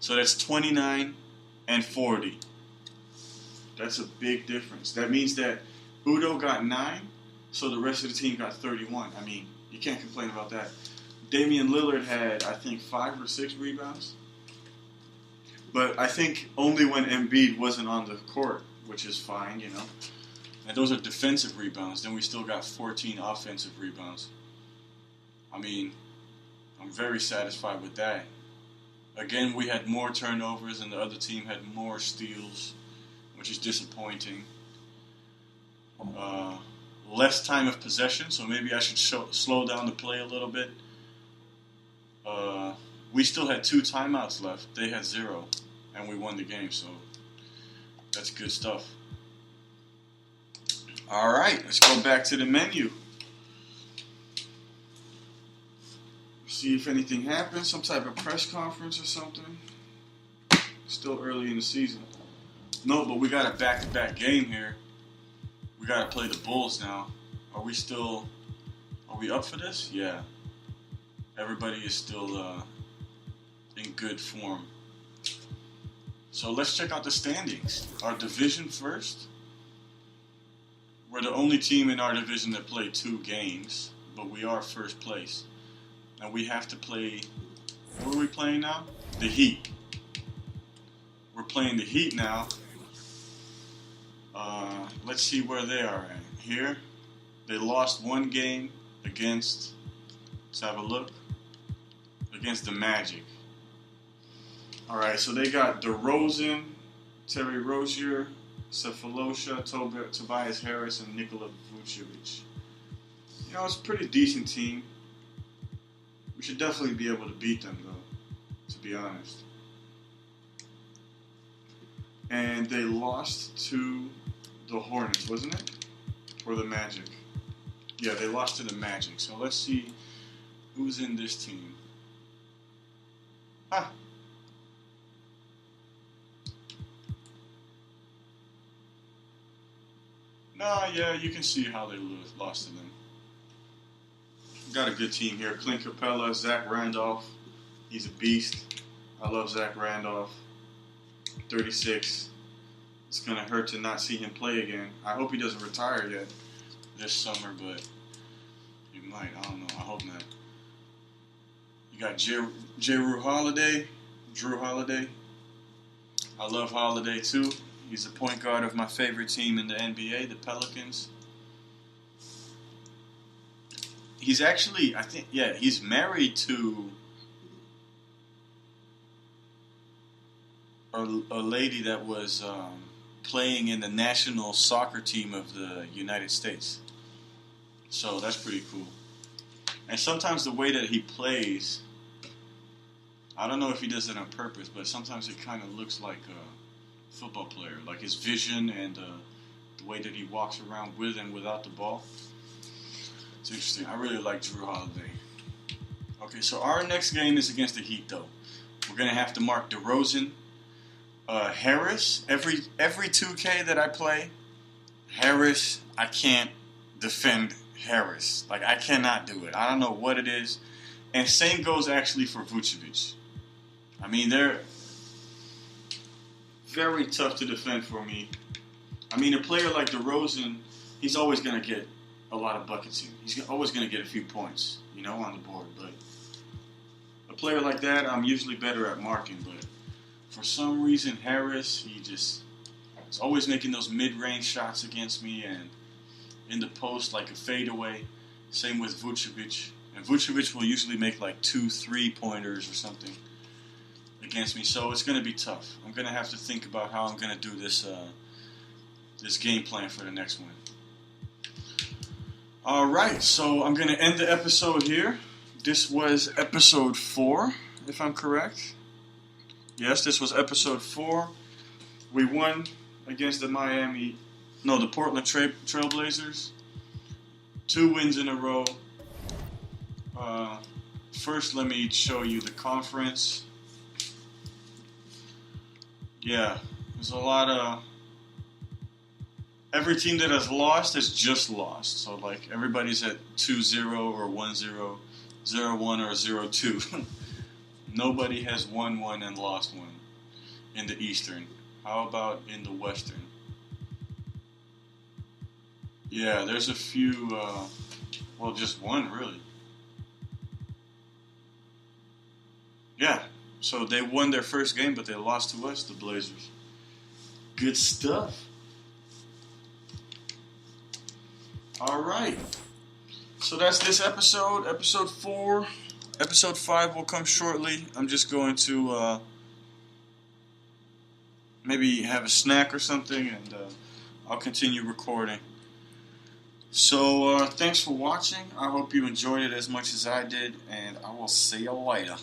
So that's 29 and 40. That's a big difference. That means that Udo got 9, so the rest of the team got 31. I mean, you can't complain about that. Damian Lillard had, I think, 5 or 6 rebounds. But I think only when Embiid wasn't on the court, which is fine, you know. And those are defensive rebounds. Then we still got 14 offensive rebounds. I mean, I'm very satisfied with that. Again, we had more turnovers and the other team had more steals, which is disappointing. Less time of possession, so maybe I should slow down the play a little bit. We still had 2 timeouts left. They had 0, and we won the game, so that's good stuff. All right, let's go back to the menu. See if anything happens, some type of press conference or something. Still early in the season. No, but we got a back-to-back game here. We got to play the Bulls now. Are we up for this? Yeah. Everybody is still in good form. So let's check out the standings. Our division first. We're the only team in our division that played 2 games, but we are first place. Now we have to play, what are we playing now? The Heat. We're playing the Heat now. Let's see where they are at. Here, they lost 1 game against, let's have a look, against the Magic. Alright, so they got DeRozan, Terry Rozier, Cephalosha, Tobias Harris, and Nikola Vucevic. You know, it's a pretty decent team. We should definitely be able to beat them, though, to be honest. And they lost to the Hornets, wasn't it? Or the Magic. Yeah, they lost to the Magic. So let's see who's in this team. No, yeah, you can see how they lost to them. Got a good team here. Clint Capella, Zach Randolph. He's a beast. I love Zach Randolph. 36. It's going to hurt to not see him play again. I hope he doesn't retire yet this summer, but he might. I don't know. I hope not. You got Drew Holiday. I love Holiday too. He's the point guard of my favorite team in the NBA, the Pelicans. He's actually, he's married to a lady that was playing in the national soccer team of the United States. So that's pretty cool. And sometimes the way that he plays, I don't know if he does it on purpose, but sometimes it kind of looks like a football player. Like his vision and the way that he walks around with and without the ball. It's interesting. I really like Drew Holiday. Okay, so our next game is against the Heat, though. We're going to have to mark DeRozan. Harris, every 2K that I play, Harris, I can't defend Harris. Like, I cannot do it. I don't know what it is. And same goes actually for Vucevic. I mean, they're very tough to defend for me. I mean, a player like DeRozan, he's always going to get a lot of buckets in. He's always going to get a few points, on the board. But a player like that, I'm usually better at marking. But for some reason, Harris, he's always making those mid-range shots against me and in the post like a fadeaway. Same with Vucevic. And Vucevic will usually make like 2 3-pointers or something against me. So it's going to be tough. I'm going to have to think about how I'm going to do this game plan for the next one. All right, so I'm going to end the episode here. This was episode 4, if I'm correct. Yes, this was episode 4. We won against the Portland Trailblazers. 2 wins in a row. First, let me show you the conference. Yeah, there's a lot of... Every team that has lost has just lost. So, like, everybody's at 2-0 or 1-0, 0-1 or 0-2. Nobody has won one and lost one in the Eastern. How about in the Western? Yeah, there's a few, just one, really. Yeah, so they won their first game, but they lost to us, the Blazers. Good stuff. All right. So that's this episode, episode 4. Episode 5 will come shortly. I'm just going to maybe have a snack or something, and I'll continue recording. So thanks for watching. I hope you enjoyed it as much as I did, and I will see you later.